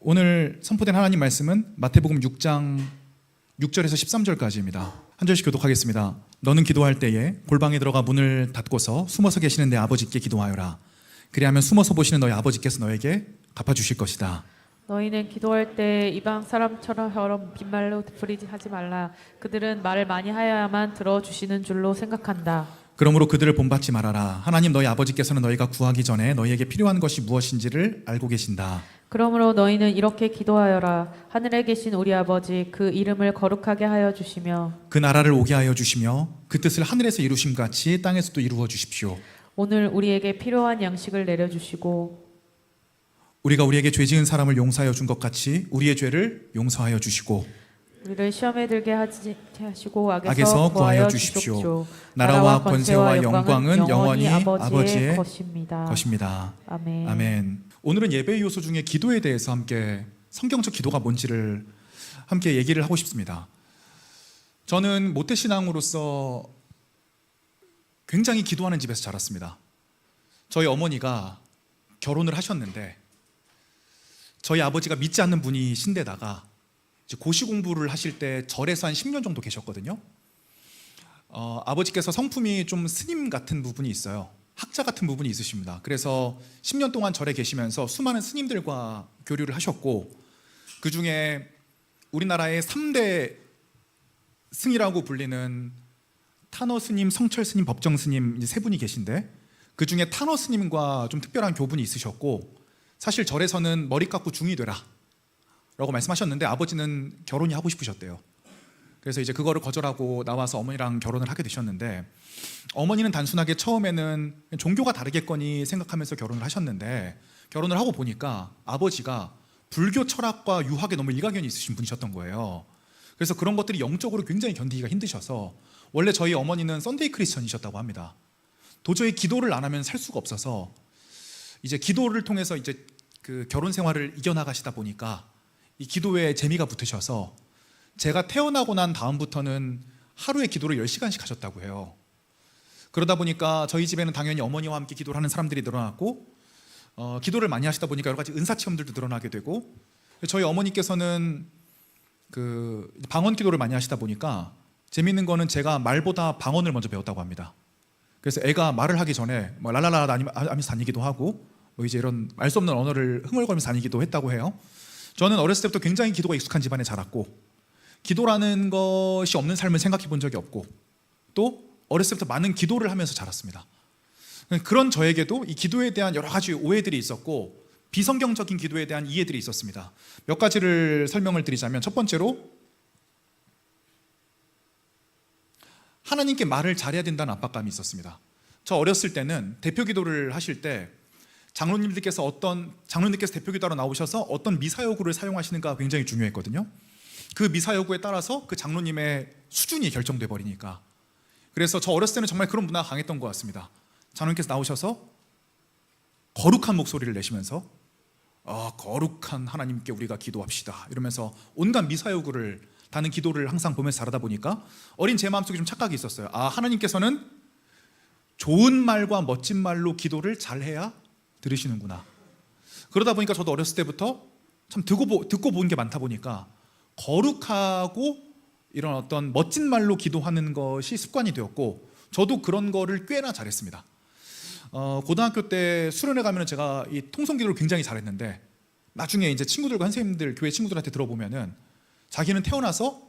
오늘 선포된 하나님 말씀은 마태복음 6장 6절에서 13절까지입니다. 한 절씩 교독하겠습니다. 너는 기도할 때에 골방에 들어가 문을 닫고서 숨어서 계시는 내 아버지께 기도하여라. 그리하면 숨어서 보시는 너희 아버지께서 너에게 갚아주실 것이다. 너희는 기도할 때 이방 사람처럼 빈말로 되풀이지 하지 말라. 그들은 말을 많이 하여야만 들어주시는 줄로 생각한다. 그러므로 그들을 본받지 말아라. 하나님 너희 아버지께서는 너희가 구하기 전에 너희에게 필요한 것이 무엇인지를 알고 계신다. 그러므로 너희는 이렇게 기도하여라. 하늘에 계신 우리 아버지, 그 이름을 거룩하게 하여 주시며 그 나라를 오게 하여 주시며 그 뜻을 하늘에서 이루심 같이 땅에서도 이루어 주십시오. 오늘 우리에게 필요한 양식을 내려주시고 우리가 우리에게 죄 지은 사람을 용서하여 준 것 같이 우리의 죄를 용서하여 주시고 우리를 시험에 들게 하지 하시고 악에서 악에서 구하여 주십시오. 나라와 권세와 영광은 영원히 아버지의 것입니다. 아멘. 아멘. 오늘은 예배의 요소 중에 기도에 대해서 함께 성경적 기도가 뭔지를 함께 얘기를 하고 싶습니다. 저는 모태신앙으로서 굉장히 기도하는 집에서 자랐습니다. 저희 어머니가 결혼을 하셨는데 저희 아버지가 믿지 않는 분이신데다가 이제 고시 공부를 하실 때 절에서 한 10년 정도 계셨거든요. 아버지께서 성품이 좀 스님 같은 부분이 있어요. 학자 같은 부분이 있으십니다. 그래서 10년 동안 절에 계시면서 수많은 스님들과 교류를 하셨고, 그 중에 우리나라의 3대 승이라고 불리는 탄어 스님, 성철 스님, 법정 스님 세 분이 계신데, 그 중에 탄어 스님과 좀 특별한 교분이 있으셨고, 사실 절에서는 머리 깎고 중이 되라 라고 말씀하셨는데 아버지는 결혼이 하고 싶으셨대요. 그래서 이제 그거를 거절하고 나와서 어머니랑 결혼을 하게 되셨는데, 어머니는 단순하게 처음에는 종교가 다르겠거니 생각하면서 결혼을 하셨는데, 결혼을 하고 보니까 아버지가 불교 철학과 유학에 너무 일가견이 있으신 분이셨던 거예요. 그래서 그런 것들이 영적으로 굉장히 견디기가 힘드셔서, 원래 저희 어머니는 썬데이 크리스천이셨다고 합니다. 도저히 기도를 안 하면 살 수가 없어서 이제 기도를 통해서 이제 그 결혼 생활을 이겨나가시다 보니까 이 기도에 재미가 붙으셔서 제가 태어나고 난 다음부터는 하루에 기도를 10시간씩 하셨다고 해요. 그러다 보니까 저희 집에는 당연히 어머니와 함께 기도를 하는 사람들이 늘어났고, 기도를 많이 하시다 보니까 여러 가지 은사 체험들도 늘어나게 되고, 저희 어머니께서는 그 방언 기도를 많이 하시다 보니까 재밌는 거는 제가 말보다 방언을 먼저 배웠다고 합니다. 그래서 애가 말을 하기 전에 뭐 랄랄라 하면서 다니기도 하고, 뭐 이제 이런 말 수 없는 언어를 흥얼거리면서 다니기도 했다고 해요. 저는 어렸을 때부터 굉장히 기도가 익숙한 집안에 자랐고, 기도라는 것이 없는 삶을 생각해 본 적이 없고, 또 어렸을 때부터 많은 기도를 하면서 자랐습니다. 그런 저에게도 이 기도에 대한 여러 가지 오해들이 있었고, 비성경적인 기도에 대한 이해들이 있었습니다. 몇 가지를 설명을 드리자면, 첫 번째로 하나님께 말을 잘해야 된다는 압박감이 있었습니다. 저 어렸을 때는 대표 기도를 하실 때 장로님들께서 대표 기도하러 나오셔서 어떤 미사여구를 사용하시는가 굉장히 중요했거든요. 그 미사여구에 따라서 그 장로님의 수준이 결정돼 버리니까. 그래서 저 어렸을 때는 정말 그런 문화가 강했던 것 같습니다. 장로님께서 나오셔서 거룩한 목소리를 내시면서 거룩한 하나님께 우리가 기도합시다 이러면서 온갖 미사여구를 다는 기도를 항상 보면서 자라다 보니까 어린 제 마음속에 좀 착각이 있었어요. 하나님께서는 좋은 말과 멋진 말로 기도를 잘해야 들으시는구나. 그러다 보니까 저도 어렸을 때부터 참 듣고 본 게 많다 보니까 거룩하고 이런 어떤 멋진 말로 기도하는 것이 습관이 되었고, 저도 그런 거를 꽤나 잘했습니다. 고등학교 때 수련회 가면 제가 이 통성기도를 굉장히 잘했는데, 나중에 이제 친구들과 선생님들, 교회 친구들한테 들어보면은 자기는 태어나서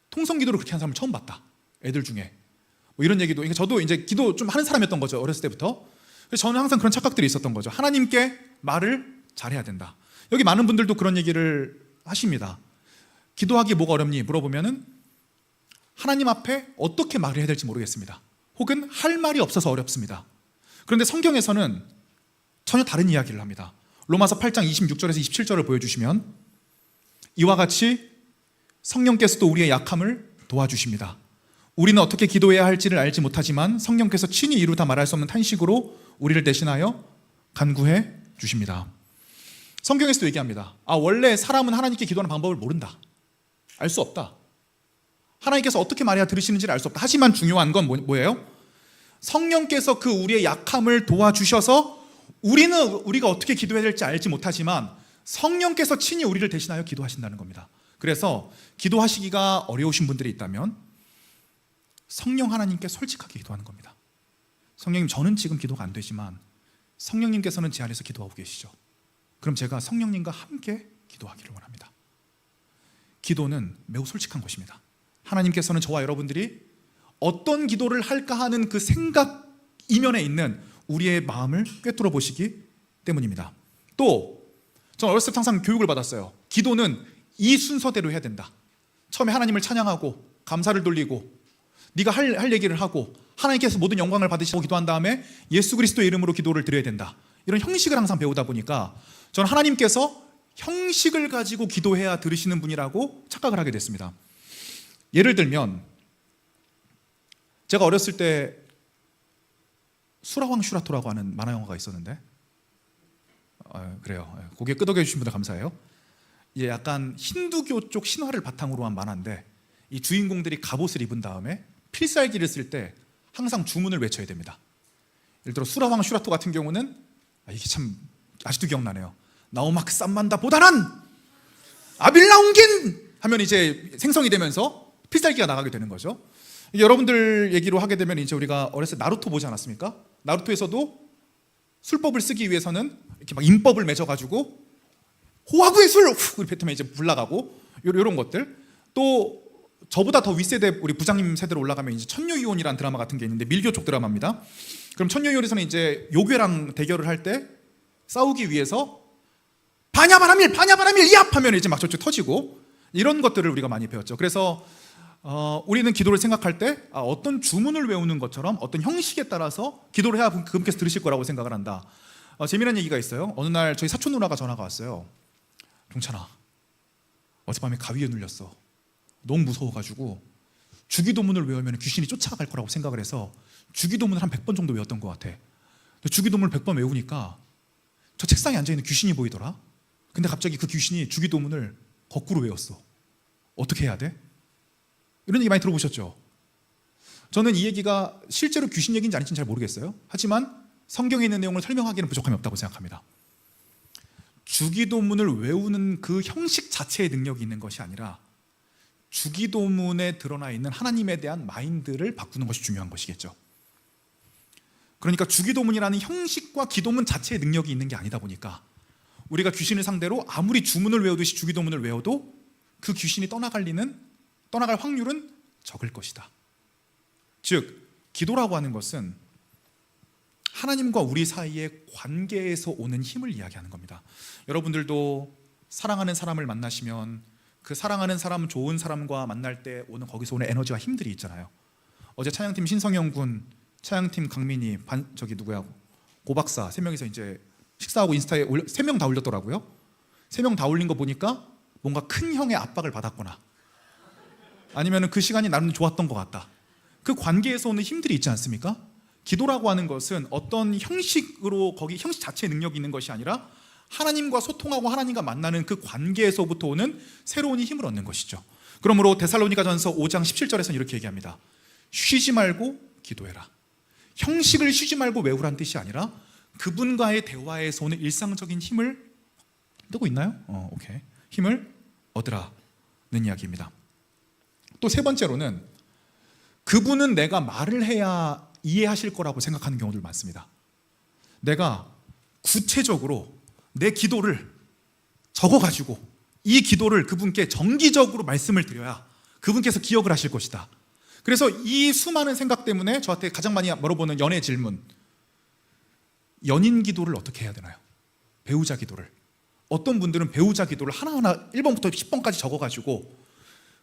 통성기도를 그렇게 한 사람을 처음 봤다, 애들 중에. 뭐 이런 얘기도. 그러니까 저도 이제 기도 좀 하는 사람이었던 거죠, 어렸을 때부터. 그래서 저는 항상 그런 착각들이 있었던 거죠. 하나님께 말을 잘해야 된다. 여기 많은 분들도 그런 얘기를 하십니다. 기도하기 뭐가 어렵니? 물어보면은 하나님 앞에 어떻게 말을 해야 될지 모르겠습니다. 혹은 할 말이 없어서 어렵습니다. 그런데 성경에서는 전혀 다른 이야기를 합니다. 로마서 8장 26절에서 27절을 보여주시면, 이와 같이 성령께서도 우리의 약함을 도와주십니다. 우리는 어떻게 기도해야 할지를 알지 못하지만 성령께서 친히 이루다 말할 수 없는 탄식으로 우리를 대신하여 간구해 주십니다. 성경에서도 얘기합니다. 원래 사람은 하나님께 기도하는 방법을 모른다. 알 수 없다. 하나님께서 어떻게 말해야 들으시는지를 알 수 없다. 하지만 중요한 건 뭐예요? 성령께서 그 우리의 약함을 도와주셔서 우리가 어떻게 기도해야 될지 알지 못하지만 성령께서 친히 우리를 대신하여 기도하신다는 겁니다. 그래서 기도하시기가 어려우신 분들이 있다면 성령 하나님께 솔직하게 기도하는 겁니다. 성령님, 저는 지금 기도가 안 되지만 성령님께서는 제 안에서 기도하고 계시죠. 그럼 제가 성령님과 함께 기도하기를 원합니다. 기도는 매우 솔직한 것입니다. 하나님께서는 저와 여러분들이 어떤 기도를 할까 하는 그 생각 이면에 있는 우리의 마음을 꿰뚫어 보시기 때문입니다. 또 저는 어렸을 때 항상 교육을 받았어요. 기도는 이 순서대로 해야 된다. 처음에 하나님을 찬양하고 감사를 돌리고 네가 할 얘기를 하고 하나님께서 모든 영광을 받으시고 기도한 다음에 예수 그리스도의 이름으로 기도를 드려야 된다. 이런 형식을 항상 배우다 보니까 저는 하나님께서 형식을 가지고 기도해야 들으시는 분이라고 착각을 하게 됐습니다. 예를 들면 제가 어렸을 때 수라왕 슈라토라고 하는 만화 영화가 있었는데 그래요. 고개 끄덕여 주신 분들 감사해요. 이게 약간 힌두교 쪽 신화를 바탕으로 한 만화인데 이 주인공들이 갑옷을 입은 다음에 필살기를 쓸 때 항상 주문을 외쳐야 됩니다. 예를 들어 수라왕 슈라토 같은 경우는 이게 참 아직도 기억나네요. 나오마크 쌈만다 보다란 아빌라옹긴 하면 이제 생성이 되면서 필살기가 나가게 되는 거죠. 여러분들 얘기로 하게 되면 이제 우리가 어렸을 때 나루토 보지 않았습니까? 나루토에서도 술법을 쓰기 위해서는 이렇게 막 인법을 맺어가지고 호화구의 술 후 뱉으면 이제 불나가고 이런 것들. 또 저보다 더 윗세대 우리 부장님 세대로 올라가면 이제 천녀유혼이라는 드라마 같은 게 있는데 밀교 쪽 드라마입니다. 그럼 천녀유혼에서는 이제 요괴랑 대결을 할 때 싸우기 위해서 바냐바라밀 이압하면 이제 막 저쪽 터지고 이런 것들을 우리가 많이 배웠죠. 그래서 우리는 기도를 생각할 때 어떤 주문을 외우는 것처럼 어떤 형식에 따라서 기도를 해야 그분께서 들으실 거라고 생각을 한다. 재미난 얘기가 있어요. 어느 날 저희 사촌 누나가 전화가 왔어요. 동찬아, 어젯밤에 가위에 눌렸어. 너무 무서워가지고 주기도문을 외우면 귀신이 쫓아갈 거라고 생각을 해서 주기도문을 한 100번 정도 외웠던 것 같아. 주기도문을 100번 외우니까 저 책상에 앉아있는 귀신이 보이더라. 근데 갑자기 그 귀신이 주기도문을 거꾸로 외웠어. 어떻게 해야 돼? 이런 얘기 많이 들어보셨죠? 저는 이 얘기가 실제로 귀신 얘기인지 아닌지는 잘 모르겠어요. 하지만 성경에 있는 내용을 설명하기에는 부족함이 없다고 생각합니다. 주기도문을 외우는 그 형식 자체의 능력이 있는 것이 아니라 주기도문에 드러나 있는 하나님에 대한 마인드를 바꾸는 것이 중요한 것이겠죠. 그러니까 주기도문이라는 형식과 기도문 자체의 능력이 있는 게 아니다 보니까 우리가 귀신을 상대로 아무리 주문을 외우듯이 주기도문을 외워도 그 귀신이 떠나갈 확률은 적을 것이다. 즉, 기도라고 하는 것은 하나님과 우리 사이의 관계에서 오는 힘을 이야기하는 겁니다. 여러분들도 사랑하는 사람을 만나시면 그 사랑하는 사람, 좋은 사람과 만날 때 오는 거기서 오는 에너지와 힘들이 있잖아요. 어제 찬양팀 신성영 군, 찬양팀 강민이, 고박사 3명이서 이제 식사하고 인스타에 3명 다 올렸더라고요. 3명 다 올린 거 보니까 뭔가 큰 형의 압박을 받았거나 아니면 그 시간이 나름 좋았던 것 같다. 그 관계에서 오는 힘들이 있지 않습니까? 기도라고 하는 것은 어떤 형식으로 거기 형식 자체의 능력이 있는 것이 아니라 하나님과 소통하고 하나님과 만나는 그 관계에서부터 오는 새로운 힘을 얻는 것이죠. 그러므로 데살로니가전서 5장 17절에서는 이렇게 얘기합니다. 쉬지 말고 기도해라. 형식을 쉬지 말고 외우란 뜻이 아니라 그분과의 대화에서 오는 일상적인 힘을 뜨고 있나요? 오케이. 힘을 얻으라는 이야기입니다. 또 세 번째로는 그분은 내가 말을 해야 이해하실 거라고 생각하는 경우들 많습니다. 내가 구체적으로 내 기도를 적어가지고 이 기도를 그분께 정기적으로 말씀을 드려야 그분께서 기억을 하실 것이다. 그래서 이 수많은 생각 때문에 저한테 가장 많이 물어보는 연애 질문, 연인 기도를 어떻게 해야 되나요? 배우자 기도를. 어떤 분들은 배우자 기도를 하나하나 1번부터 10번까지 적어가지고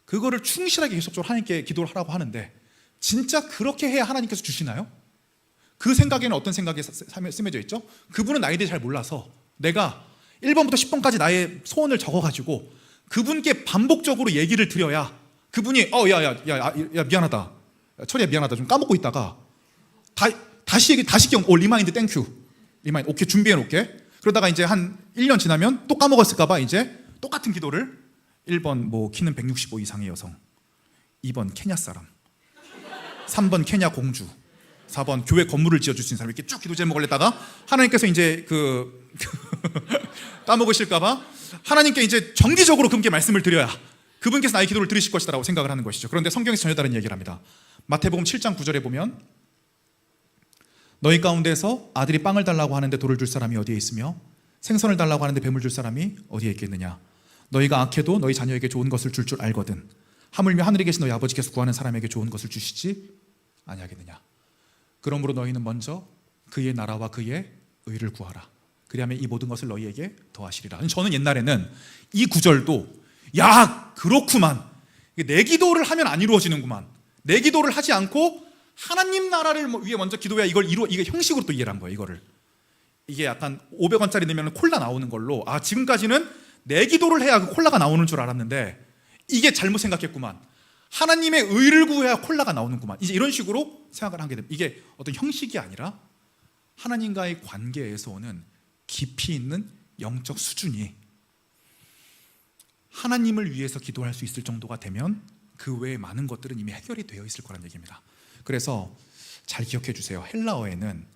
그거를 충실하게 계속적으로 하나님께 기도를 하라고 하는데 진짜 그렇게 해야 하나님께서 주시나요? 그 생각에는 어떤 생각이 스며져 있죠? 그분은 나에 대해 잘 몰라서 내가 1번부터 10번까지 나의 소원을 적어가지고 그분께 반복적으로 얘기를 드려야 그분이 야 미안하다, 철이야 미안하다, 좀 까먹고 있다가 다시 리마인드 땡큐, 리마인드 오케이 준비해 놓을게. 그러다가 이제 한 1년 지나면 또 까먹었을까봐 이제 똑같은 기도를 1번 뭐 키는 165 이상의 여성, 2번 케냐 사람, 3번 케냐 공주, 4번 교회 건물을 지어줄 수 있는 사람, 이렇게 쭉 기도 제목을 냈다가 하나님께서 이제 까먹으실까봐 하나님께 이제 정기적으로 그분께 말씀을 드려야 그분께서 나의 기도를 들으실 것이다라고 생각을 하는 것이죠. 그런데 성경에서 전혀 다른 얘기를 합니다. 마태복음 7장 9절에 보면 너희 가운데서 아들이 빵을 달라고 하는데 돌을 줄 사람이 어디에 있으며 생선을 달라고 하는데 뱀을 줄 사람이 어디에 있겠느냐. 너희가 악해도 너희 자녀에게 좋은 것을 줄 알거든 하물며 하늘에 계신 너희 아버지께서 구하는 사람에게 좋은 것을 주시지 아니하겠느냐. 그러므로 너희는 먼저 그의 나라와 그의 의를 구하라. 그리하면 이 모든 것을 너희에게 더하시리라. 저는 옛날에는 이 구절도 야 그렇구만, 내 기도를 하면 안 이루어지는구만, 내 기도를 하지 않고 하나님 나라를 위해 먼저 기도해야 이게 형식으로 또 이해를 한 거예요. 이게 약간 500원짜리 넣으면 콜라 나오는 걸로, 지금까지는 내 기도를 해야 그 콜라가 나오는 줄 알았는데 이게 잘못 생각했구만, 하나님의 의를 구해야 콜라가 나오는구만, 이제 이런 식으로 생각을 하게 됩니다. 이게 어떤 형식이 아니라 하나님과의 관계에서 오는 깊이 있는 영적 수준이 하나님을 위해서 기도할 수 있을 정도가 되면 그 외의 많은 것들은 이미 해결이 되어 있을 거란 얘기입니다. 그래서 잘 기억해 주세요. 헬라어에는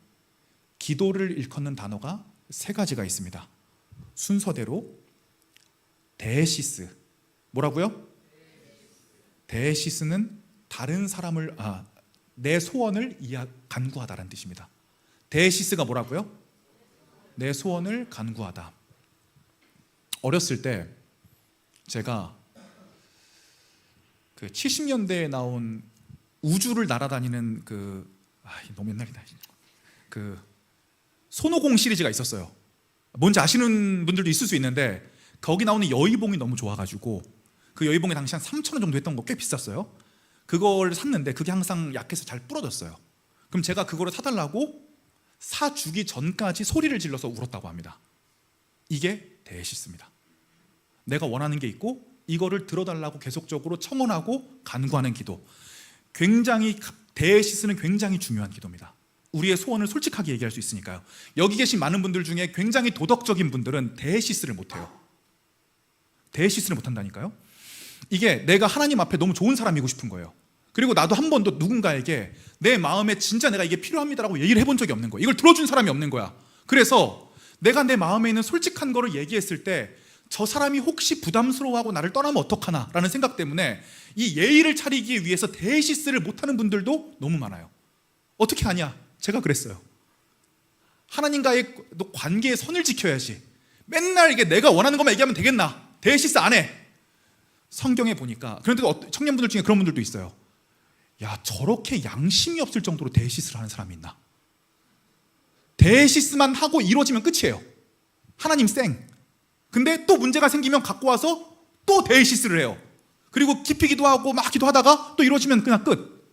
기도를 일컫는 단어가 3가지가 있습니다. 순서대로 데시스, 뭐라고요? 데시스는 다른 사람을 내 소원을 간구하다라는 뜻입니다. 데시스가 뭐라고요? 내 소원을 간구하다. 어렸을 때 제가 70년대에 나온 우주를 날아다니는 너무 옛날이다. 손오공 시리즈가 있었어요. 뭔지 아시는 분들도 있을 수 있는데 거기 나오는 여의봉이 너무 좋아가지고 그 여의봉이 당시 한 3,000원 정도 했던 거 꽤 비쌌어요. 그걸 샀는데 그게 항상 약해서 잘 부러졌어요. 그럼 제가 그거를 사달라고 사주기 전까지 소리를 질러서 울었다고 합니다. 이게 데시스입니다. 내가 원하는 게 있고 이거를 들어달라고 계속적으로 청원하고 간구하는 기도, 데시스는 굉장히 중요한 기도입니다. 우리의 소원을 솔직하게 얘기할 수 있으니까요. 여기 계신 많은 분들 중에 굉장히 도덕적인 분들은 데시스를 못해요. 데시스를 못한다니까요. 이게 내가 하나님 앞에 너무 좋은 사람이고 싶은 거예요. 그리고 나도 한 번도 누군가에게 내 마음에 진짜 내가 이게 필요합니다라고 얘기를 해본 적이 없는 거예요. 이걸 들어준 사람이 없는 거야. 그래서 내가 내 마음에 있는 솔직한 거를 얘기했을 때 저 사람이 혹시 부담스러워하고 나를 떠나면 어떡하나 라는 생각 때문에 이 예의를 차리기 위해서 데시스를 못하는 분들도 너무 많아요. 어떻게 하냐? 제가 그랬어요. 하나님과의 관계의 선을 지켜야지. 맨날 이게 내가 원하는 것만 얘기하면 되겠나? 데시스 안 해. 성경에 보니까, 그런데 청년분들 중에 그런 분들도 있어요. 야, 저렇게 양심이 없을 정도로 데시스를 하는 사람이 있나? 데시스만 하고 이루어지면 끝이에요. 하나님 쌩. 근데 또 문제가 생기면 갖고 와서 또 데시스를 해요. 그리고 깊이 기도하고 막 기도하다가 또 이루어지면 그냥 끝.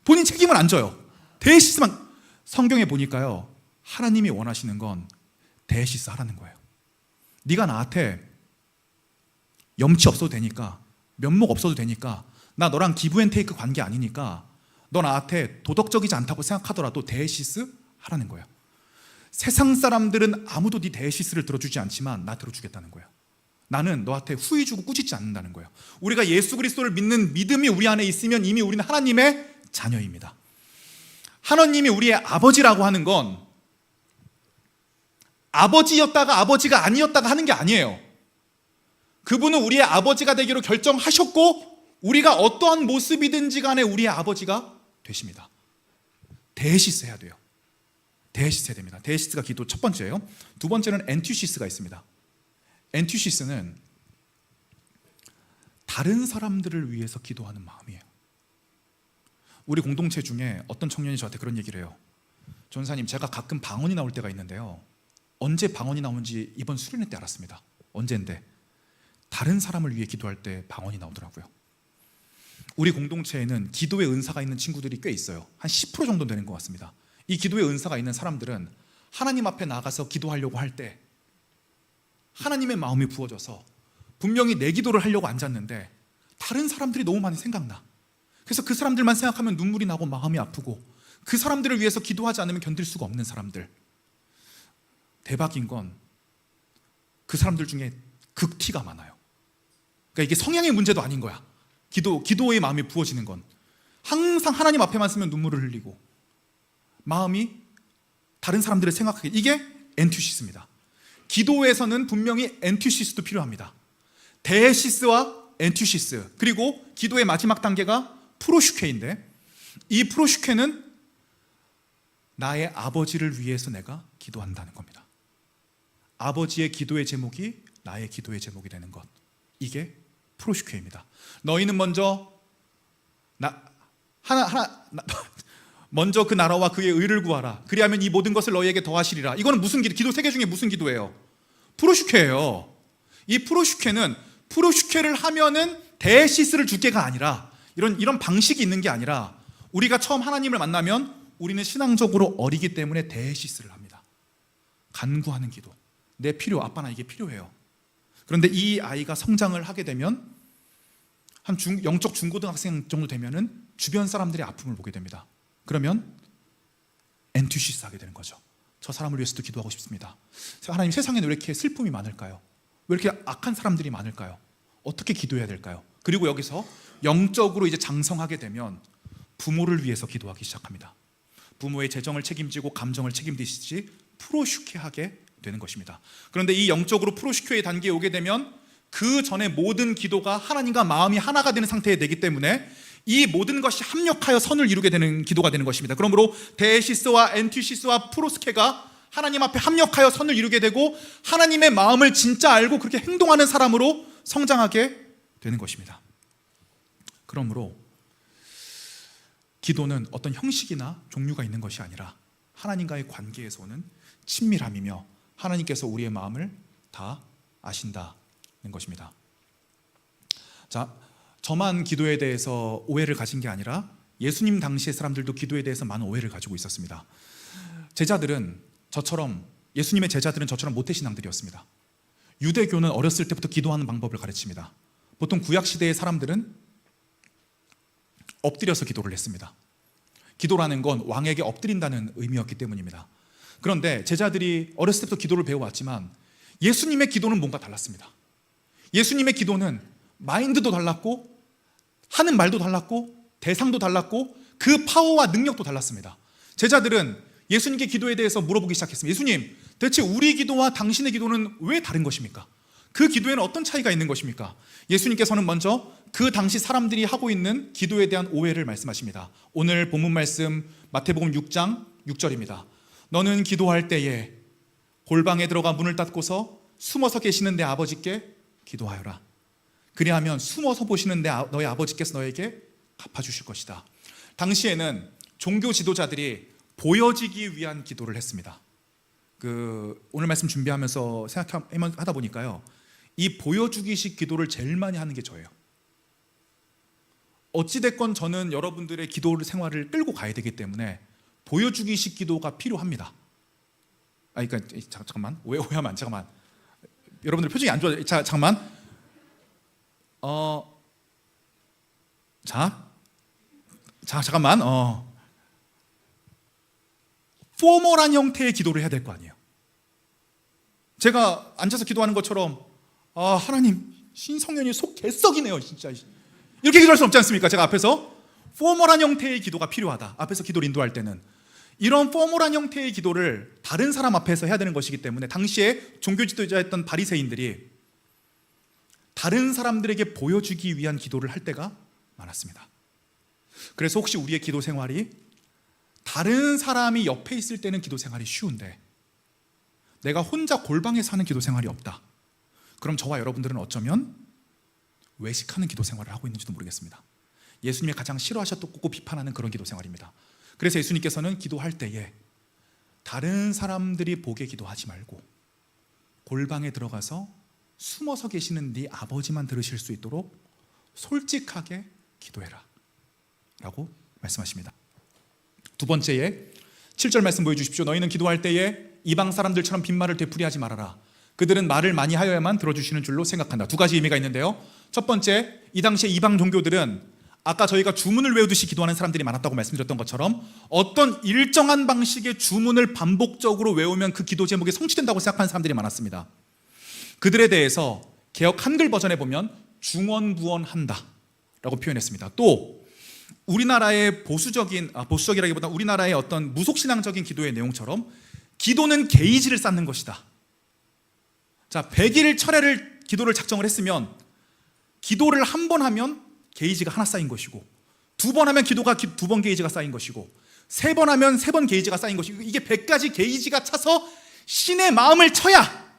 본인 책임은 안 져요. 데시스만. 성경에 보니까요, 하나님이 원하시는 건 데시스 하라는 거예요. 네가 나한테 염치 없어도 되니까, 면목 없어도 되니까, 나 너랑 기브앤테이크 관계 아니니까 너 나한테 도덕적이지 않다고 생각하더라도 데시스 하라는 거예요. 세상 사람들은 아무도 네 데시스를 들어주지 않지만 나 들어주겠다는 거예요. 나는 너한테 후회 주고 꾸짖지 않는다는 거예요. 우리가 예수 그리스도를 믿는 믿음이 우리 안에 있으면 이미 우리는 하나님의 자녀입니다. 하나님이 우리의 아버지라고 하는 건 아버지였다가 아버지가 아니었다가 하는 게 아니에요. 그분은 우리의 아버지가 되기로 결정하셨고 우리가 어떠한 모습이든지 간에 우리의 아버지가 되십니다. 데시스 해야 돼요. 데시스 해야 됩니다. 데시스가 기도 첫 번째예요. 두 번째는 엔투시스가 있습니다. 엔투시스는 다른 사람들을 위해서 기도하는 마음이에요. 우리 공동체 중에 어떤 청년이 저한테 그런 얘기를 해요. 전사님, 제가 가끔 방언이 나올 때가 있는데요, 언제 방언이 나오는지 이번 수련회 때 알았습니다. 언젠데 다른 사람을 위해 기도할 때 방언이 나오더라고요. 우리 공동체에는 기도의 은사가 있는 친구들이 꽤 있어요. 한 10% 정도 되는 것 같습니다. 이 기도의 은사가 있는 사람들은 하나님 앞에 나가서 기도하려고 할 때 하나님의 마음이 부어져서 분명히 내 기도를 하려고 앉았는데 다른 사람들이 너무 많이 생각나. 그래서 그 사람들만 생각하면 눈물이 나고 마음이 아프고 그 사람들을 위해서 기도하지 않으면 견딜 수가 없는 사람들. 대박인 건 그 사람들 중에 극티가 많아요. 그러니까 이게 성향의 문제도 아닌 거야. 기도의 마음이 부어지는 건 항상 하나님 앞에만 쓰면 눈물을 흘리고 마음이 다른 사람들을 생각하게, 이게 엔투시스입니다. 기도에서는 분명히 엔투시스도 필요합니다. 데시스와 엔투시스, 그리고 기도의 마지막 단계가 프로슈케인데, 이 프로슈케는 나의 아버지를 위해서 내가 기도한다는 겁니다. 아버지의 기도의 제목이 나의 기도의 제목이 되는 것, 이게 프로슈케입니다. 너희는 먼저 먼저 그 나라와 그의 의를 구하라. 그리하면 이 모든 것을 너희에게 더하시리라. 이거는 무슨 기도 세 개 중에 무슨 기도예요? 프로슈케예요. 이 프로슈케는, 프로슈케를 하면은 데시스를 줄게가 아니라, 이런 방식이 있는 게 아니라, 우리가 처음 하나님을 만나면 우리는 신앙적으로 어리기 때문에 데시스를 합니다. 간구하는 기도. 내 필요, 아빠 나 이게 필요해요. 그런데 이 아이가 성장을 하게 되면 한 영적 중고등학생 정도 되면은 주변 사람들의 아픔을 보게 됩니다. 그러면 엔투시스 하게 되는 거죠. 저 사람을 위해서도 기도하고 싶습니다. 하나님, 세상에는 왜 이렇게 슬픔이 많을까요? 왜 이렇게 악한 사람들이 많을까요? 어떻게 기도해야 될까요? 그리고 여기서 영적으로 이제 장성하게 되면 부모를 위해서 기도하기 시작합니다. 부모의 재정을 책임지고 감정을 책임지듯이 프로슈케하게 되는 것입니다. 그런데 이 영적으로 프로슈케의 단계에 오게 되면 그 전에 모든 기도가 하나님과 마음이 하나가 되는 상태에 되기 때문에 이 모든 것이 합력하여 선을 이루게 되는 기도가 되는 것입니다. 그러므로 데시스와 엔투시스와 프로스케가 하나님 앞에 합력하여 선을 이루게 되고 하나님의 마음을 진짜 알고 그렇게 행동하는 사람으로 성장하게 되는 것입니다. 그러므로 기도는 어떤 형식이나 종류가 있는 것이 아니라 하나님과의 관계에서 오는 친밀함이며 하나님께서 우리의 마음을 다 아신다는 것입니다. 자, 저만 기도에 대해서 오해를 가진 게 아니라 예수님 당시의 사람들도 기도에 대해서 많은 오해를 가지고 있었습니다. 예수님의 제자들은 저처럼 모태신앙들이었습니다. 유대교는 어렸을 때부터 기도하는 방법을 가르칩니다. 보통 구약시대의 사람들은 엎드려서 기도를 했습니다. 기도라는 건 왕에게 엎드린다는 의미였기 때문입니다. 그런데 제자들이 어렸을 때부터 기도를 배워왔지만 예수님의 기도는 뭔가 달랐습니다. 예수님의 기도는 마인드도 달랐고 하는 말도 달랐고 대상도 달랐고 그 파워와 능력도 달랐습니다. 제자들은 예수님께 기도에 대해서 물어보기 시작했습니다. 예수님, 대체 우리 기도와 당신의 기도는 왜 다른 것입니까? 그 기도에는 어떤 차이가 있는 것입니까? 예수님께서는 먼저 그 당시 사람들이 하고 있는 기도에 대한 오해를 말씀하십니다. 오늘 본문 말씀 마태복음 6장 6절입니다. 너는 기도할 때에 골방에 들어가 문을 닫고서 숨어서 계시는 내 아버지께 기도하여라. 그리하면 숨어서 보시는 너의 아버지께서 너에게 갚아주실 것이다. 당시에는 종교 지도자들이 보여지기 위한 기도를 했습니다. 오늘 말씀 준비하면서 생각하다 보니까요, 이 보여주기식 기도를 제일 많이 하는 게 저예요. 어찌됐건 저는 여러분들의 기도 생활을 끌고 가야 되기 때문에 보여주기식 기도가 필요합니다. 그러니까 잠깐만, 오해하면 안, 잠깐만. 여러분들 표정이 안 좋아. 잠깐만. 잠깐만. 포멀한 형태의 기도를 해야 될 거 아니에요. 제가 앉아서 기도하는 것처럼 하나님, 신성현이 속 개썩이네요 진짜, 이렇게 기도할 수 없지 않습니까? 제가 앞에서 포멀한 형태의 기도가 필요하다. 앞에서 기도를 인도할 때는 이런 포멀한 형태의 기도를 다른 사람 앞에서 해야 되는 것이기 때문에 당시에 종교 지도자였던 바리새인들이 다른 사람들에게 보여주기 위한 기도를 할 때가 많았습니다. 그래서 혹시 우리의 기도 생활이 다른 사람이 옆에 있을 때는 기도 생활이 쉬운데 내가 혼자 골방에서 하는 기도 생활이 없다. 그럼 저와 여러분들은 어쩌면 외식하는 기도 생활을 하고 있는지도 모르겠습니다. 예수님이 가장 싫어하셨고 비판하는 그런 기도 생활입니다. 그래서 예수님께서는 기도할 때에 다른 사람들이 보게 기도하지 말고 골방에 들어가서 숨어서 계시는 네 아버지만 들으실 수 있도록 솔직하게 기도해라 라고 말씀하십니다. 두 번째에 7절 말씀 보여주십시오. 너희는 기도할 때에 이방 사람들처럼 빈말을 되풀이하지 말아라. 그들은 말을 많이 하여야만 들어주시는 줄로 생각한다. 두 가지 의미가 있는데요. 첫 번째, 이 당시에 이방 종교들은 아까 저희가 주문을 외우듯이 기도하는 사람들이 많았다고 말씀드렸던 것처럼 어떤 일정한 방식의 주문을 반복적으로 외우면 그 기도 제목이 성취된다고 생각하는 사람들이 많았습니다. 그들에 대해서 개역 한글 버전에 보면 중언부언한다 라고 표현했습니다. 또 우리나라의 보수적이라기보다 우리나라의 어떤 무속신앙적인 기도의 내용처럼 기도는 게이지를 쌓는 것이다. 자, 100일 철야를 기도를 작정을 했으면 기도를 한 번 하면 게이지가 하나 쌓인 것이고, 2번 하면 기도가 2번 게이지가 쌓인 것이고, 3번 하면 3번 게이지가 쌓인 것이고, 이게 100가지 게이지가 차서 신의 마음을 쳐야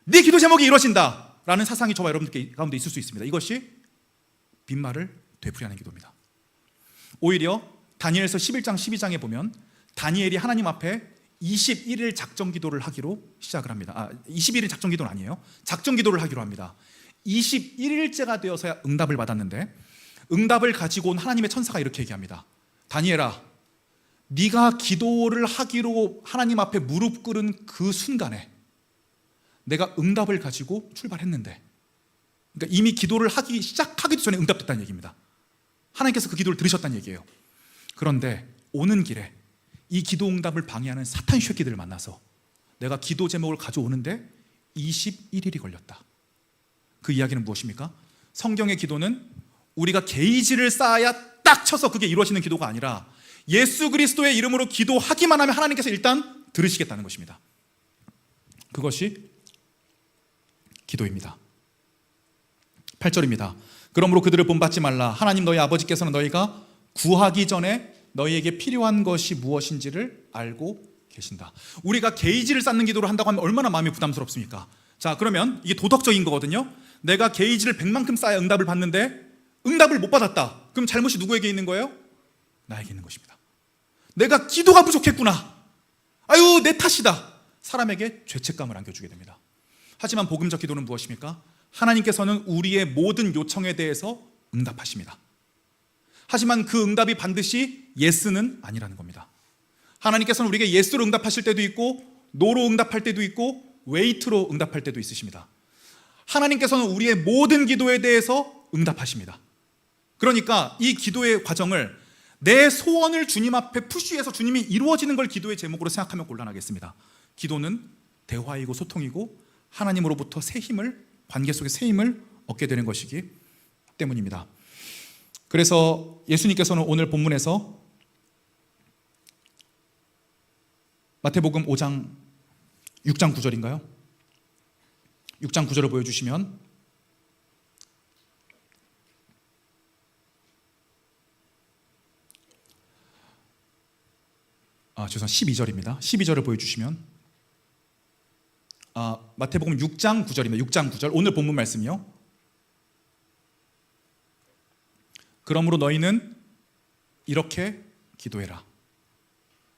네 기도 제목이 이루어진다 라는 사상이 저와 여러분들 가운데 있을 수 있습니다. 이것이 빈말을 되풀이하는 기도입니다. 오히려 다니엘서 11장 12장에 보면 다니엘이 하나님 앞에 21일 작정 기도를 하기로 시작을 합니다. 21일 작정 기도는 아니에요. 작정 기도를 하기로 합니다. 21일째가 되어서야 응답을 받았는데, 응답을 가지고 온 하나님의 천사가 이렇게 얘기합니다. 다니엘아, 네가 기도를 하기로 하나님 앞에 무릎 꿇은 그 순간에 내가 응답을 가지고 출발했는데, 그러니까 이미 기도를 하기 시작하기도 전에 응답됐다는 얘기입니다. 하나님께서 그 기도를 들으셨다는 얘기예요. 그런데 오는 길에 이 기도 응답을 방해하는 사탄 쉐끼들을 만나서 내가 기도 제목을 가져오는데 21일이 걸렸다. 그 이야기는 무엇입니까? 성경의 기도는 우리가 게이지를 쌓아야 딱 쳐서 그게 이루어지는 기도가 아니라 예수 그리스도의 이름으로 기도하기만 하면 하나님께서 일단 들으시겠다는 것입니다. 그것이 기도입니다. 8절입니다. 그러므로 그들을 본받지 말라. 하나님 너희 아버지께서는 너희가 구하기 전에 너희에게 필요한 것이 무엇인지를 알고 계신다. 우리가 게이지를 쌓는 기도를 한다고 하면 얼마나 마음이 부담스럽습니까? 자, 그러면 이게 도덕적인 거거든요. 내가 게이지를 100만큼 쌓아야 응답을 받는데 응답을 못 받았다. 그럼 잘못이 누구에게 있는 거예요? 나에게 있는 것입니다. 내가 기도가 부족했구나. 아유, 내 탓이다. 사람에게 죄책감을 안겨주게 됩니다. 하지만 복음적 기도는 무엇입니까? 하나님께서는 우리의 모든 요청에 대해서 응답하십니다. 하지만 그 응답이 반드시 예스는 아니라는 겁니다. 하나님께서는 우리에게 예스로 응답하실 때도 있고, 노로 응답할 때도 있고, 웨이트로 응답할 때도 있으십니다. 하나님께서는 우리의 모든 기도에 대해서 응답하십니다. 그러니까 이 기도의 과정을 내 소원을 주님 앞에 푸시해서 주님이 이루어지는 걸 기도의 제목으로 생각하면 곤란하겠습니다. 기도는 대화이고 소통이고 하나님으로부터 새 힘을, 관계 속에 새 힘을 얻게 되는 것이기 때문입니다. 그래서 예수님께서는 오늘 본문에서 마태복음 6장 9절인가요? 6장 9절을 보여주시면, 죄송합니다. 12절입니다. 12절을 보여주시면, 마태복음 6장 9절입니다. 6장 9절, 오늘 본문 말씀이요. 그러므로 너희는 이렇게 기도해라.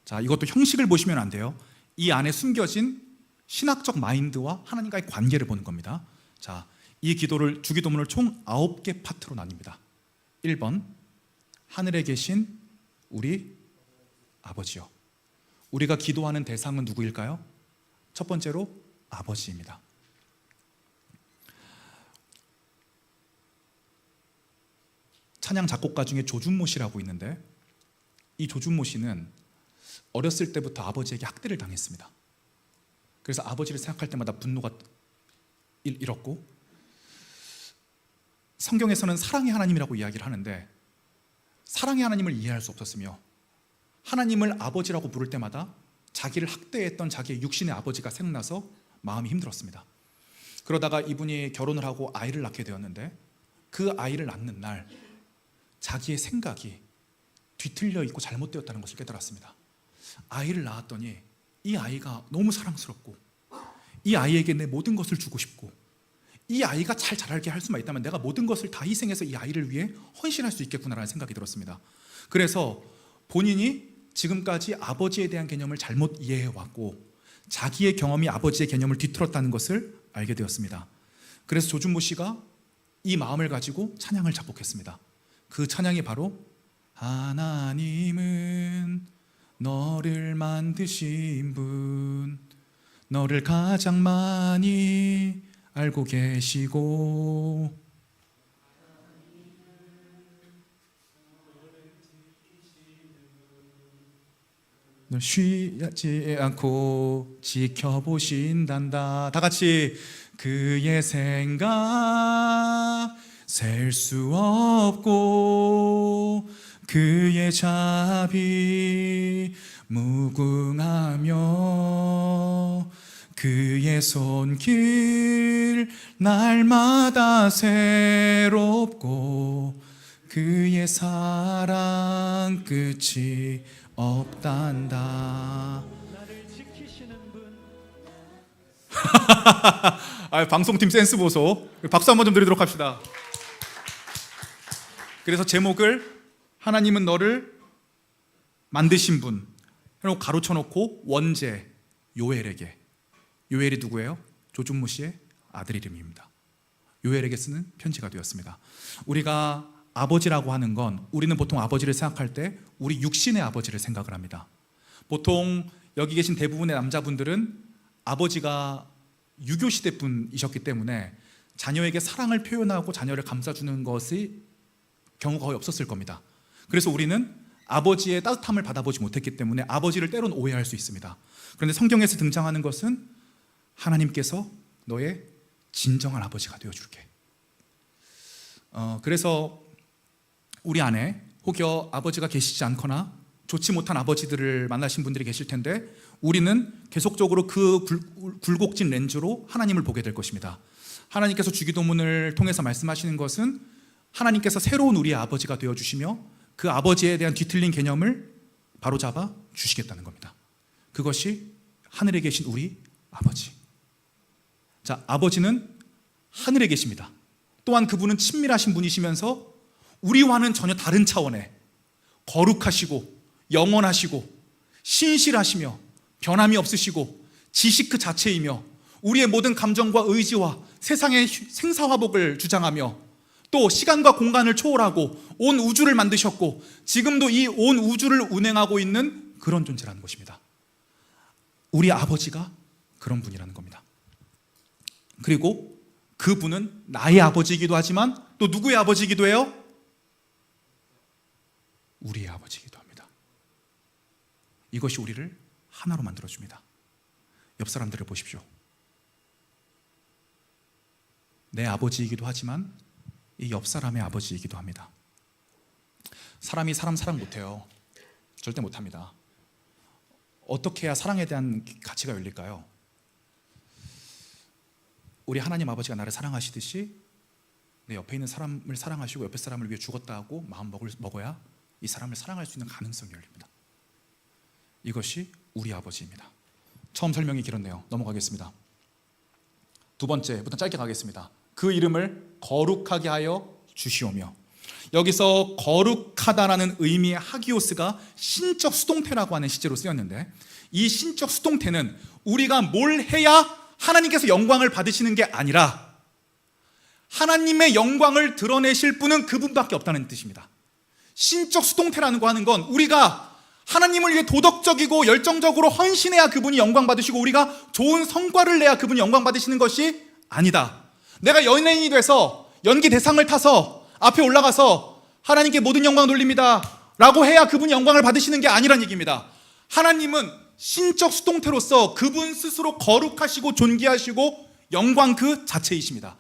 자, 이것도 형식을 보시면 안 돼요. 이 안에 숨겨진 신학적 마인드와 하나님과의 관계를 보는 겁니다. 자, 이 기도를, 주기도문을 총 9개 파트로 나뉩니다. 1번, 하늘에 계신 우리 아버지요. 우리가 기도하는 대상은 누구일까요? 첫 번째로 아버지입니다. 찬양 작곡가 중에 조준모 씨라고 있는데, 이 조준모 씨는 어렸을 때부터 아버지에게 학대를 당했습니다. 그래서 아버지를 생각할 때마다 분노가 일었고, 성경에서는 사랑의 하나님이라고 이야기를 하는데 사랑의 하나님을 이해할 수 없었으며, 하나님을 아버지라고 부를 때마다 자기를 학대했던 자기의 육신의 아버지가 생각나서 마음이 힘들었습니다. 그러다가 이분이 결혼을 하고 아이를 낳게 되었는데, 그 아이를 낳는 날 자기의 생각이 뒤틀려 있고 잘못되었다는 것을 깨달았습니다. 아이를 낳았더니 이 아이가 너무 사랑스럽고, 이 아이에게 내 모든 것을 주고 싶고, 이 아이가 잘 자라게 할 수만 있다면 내가 모든 것을 다 희생해서 이 아이를 위해 헌신할 수 있겠구나라는 생각이 들었습니다. 그래서 본인이 지금까지 아버지에 대한 개념을 잘못 이해해왔고, 자기의 경험이 아버지의 개념을 뒤틀었다는 것을 알게 되었습니다. 그래서 조준모 씨가 이 마음을 가지고 찬양을 작곡했습니다. 그 찬양이 바로 하나님은 너를 만드신 분, 너를 가장 많이 알고 계시고, 널 쉬지 않고 지켜보신단다. 다 같이 그의 생각 셀 수 없고 그의 자비 무궁하며 그의 손길 날마다 새롭고 그의 사랑 끝이 없단다. 방송팀 센스 보소. 박수 한번 좀 드리도록 합시다. 그래서 제목을 하나님은 너를 만드신 분 해놓고 가로쳐 놓고 원제 요엘에게. 요엘이 누구예요? 조준무 씨의 아들 이름입니다. 요엘에게 쓰는 편지가 되었습니다. 우리가 아버지라고 하는 건, 우리는 보통 아버지를 생각할 때 우리 육신의 아버지를 생각을 합니다. 보통 여기 계신 대부분의 남자분들은 아버지가 유교시대 분이셨기 때문에 자녀에게 사랑을 표현하고 자녀를 감싸주는 것이 경우가 거의 없었을 겁니다. 그래서 우리는 아버지의 따뜻함을 받아보지 못했기 때문에 아버지를 때론 오해할 수 있습니다. 그런데 성경에서 등장하는 것은 하나님께서 너의 진정한 아버지가 되어줄게. 그래서 우리 안에 혹여 아버지가 계시지 않거나 좋지 못한 아버지들을 만나신 분들이 계실 텐데, 우리는 계속적으로 그 굴곡진 렌즈로 하나님을 보게 될 것입니다. 하나님께서 주기도문을 통해서 말씀하시는 것은 하나님께서 새로운 우리의 아버지가 되어주시며 그 아버지에 대한 뒤틀린 개념을 바로잡아 주시겠다는 겁니다. 그것이 하늘에 계신 우리 아버지. 자, 아버지는 하늘에 계십니다. 또한 그분은 친밀하신 분이시면서 우리와는 전혀 다른 차원의 거룩하시고 영원하시고 신실하시며 변함이 없으시고 지식 그 자체이며 우리의 모든 감정과 의지와 세상의 생사화복을 주장하며 또 시간과 공간을 초월하고 온 우주를 만드셨고 지금도 이 온 우주를 운행하고 있는 그런 존재라는 것입니다. 우리 아버지가 그런 분이라는 겁니다. 그리고 그분은 나의 아버지이기도 하지만 또 누구의 아버지이기도 해요? 우리의 아버지이기도 합니다. 이것이 우리를 하나로 만들어줍니다. 옆 사람들을 보십시오. 내 아버지이기도 하지만 이 옆 사람의 아버지이기도 합니다. 사람이 사람 못해요. 절대 못합니다. 어떻게 해야 사랑에 대한 가치가 열릴까요? 우리 하나님 아버지가 나를 사랑하시듯이 내 옆에 있는 사람을 사랑하시고 옆에 사람을 위해 죽었다 하고 마음 먹어야 이 사람을 사랑할 수 있는 가능성이 열립니다. 이것이 우리 아버지입니다. 처음 설명이 길었네요. 넘어가겠습니다. 두 번째부터 짧게 가겠습니다. 그 이름을 거룩하게 하여 주시오며. 여기서 거룩하다라는 의미의 하기오스가 신적 수동태라고 하는 시제로 쓰였는데, 이 신적 수동태는 우리가 뭘 해야 하나님께서 영광을 받으시는 게 아니라 하나님의 영광을 드러내실 분은 그분밖에 없다는 뜻입니다. 신적 수동태라는 거 하는 건 우리가 하나님을 위해 도덕적이고 열정적으로 헌신해야 그분이 영광 받으시고 우리가 좋은 성과를 내야 그분이 영광 받으시는 것이 아니다. 내가 연예인이 돼서 연기 대상을 타서 앞에 올라가서 하나님께 모든 영광 돌립니다 라고 해야 그분이 영광을 받으시는 게 아니란 얘기입니다. 하나님은 신적 수동태로서 그분 스스로 거룩하시고 존귀하시고 영광 그 자체이십니다.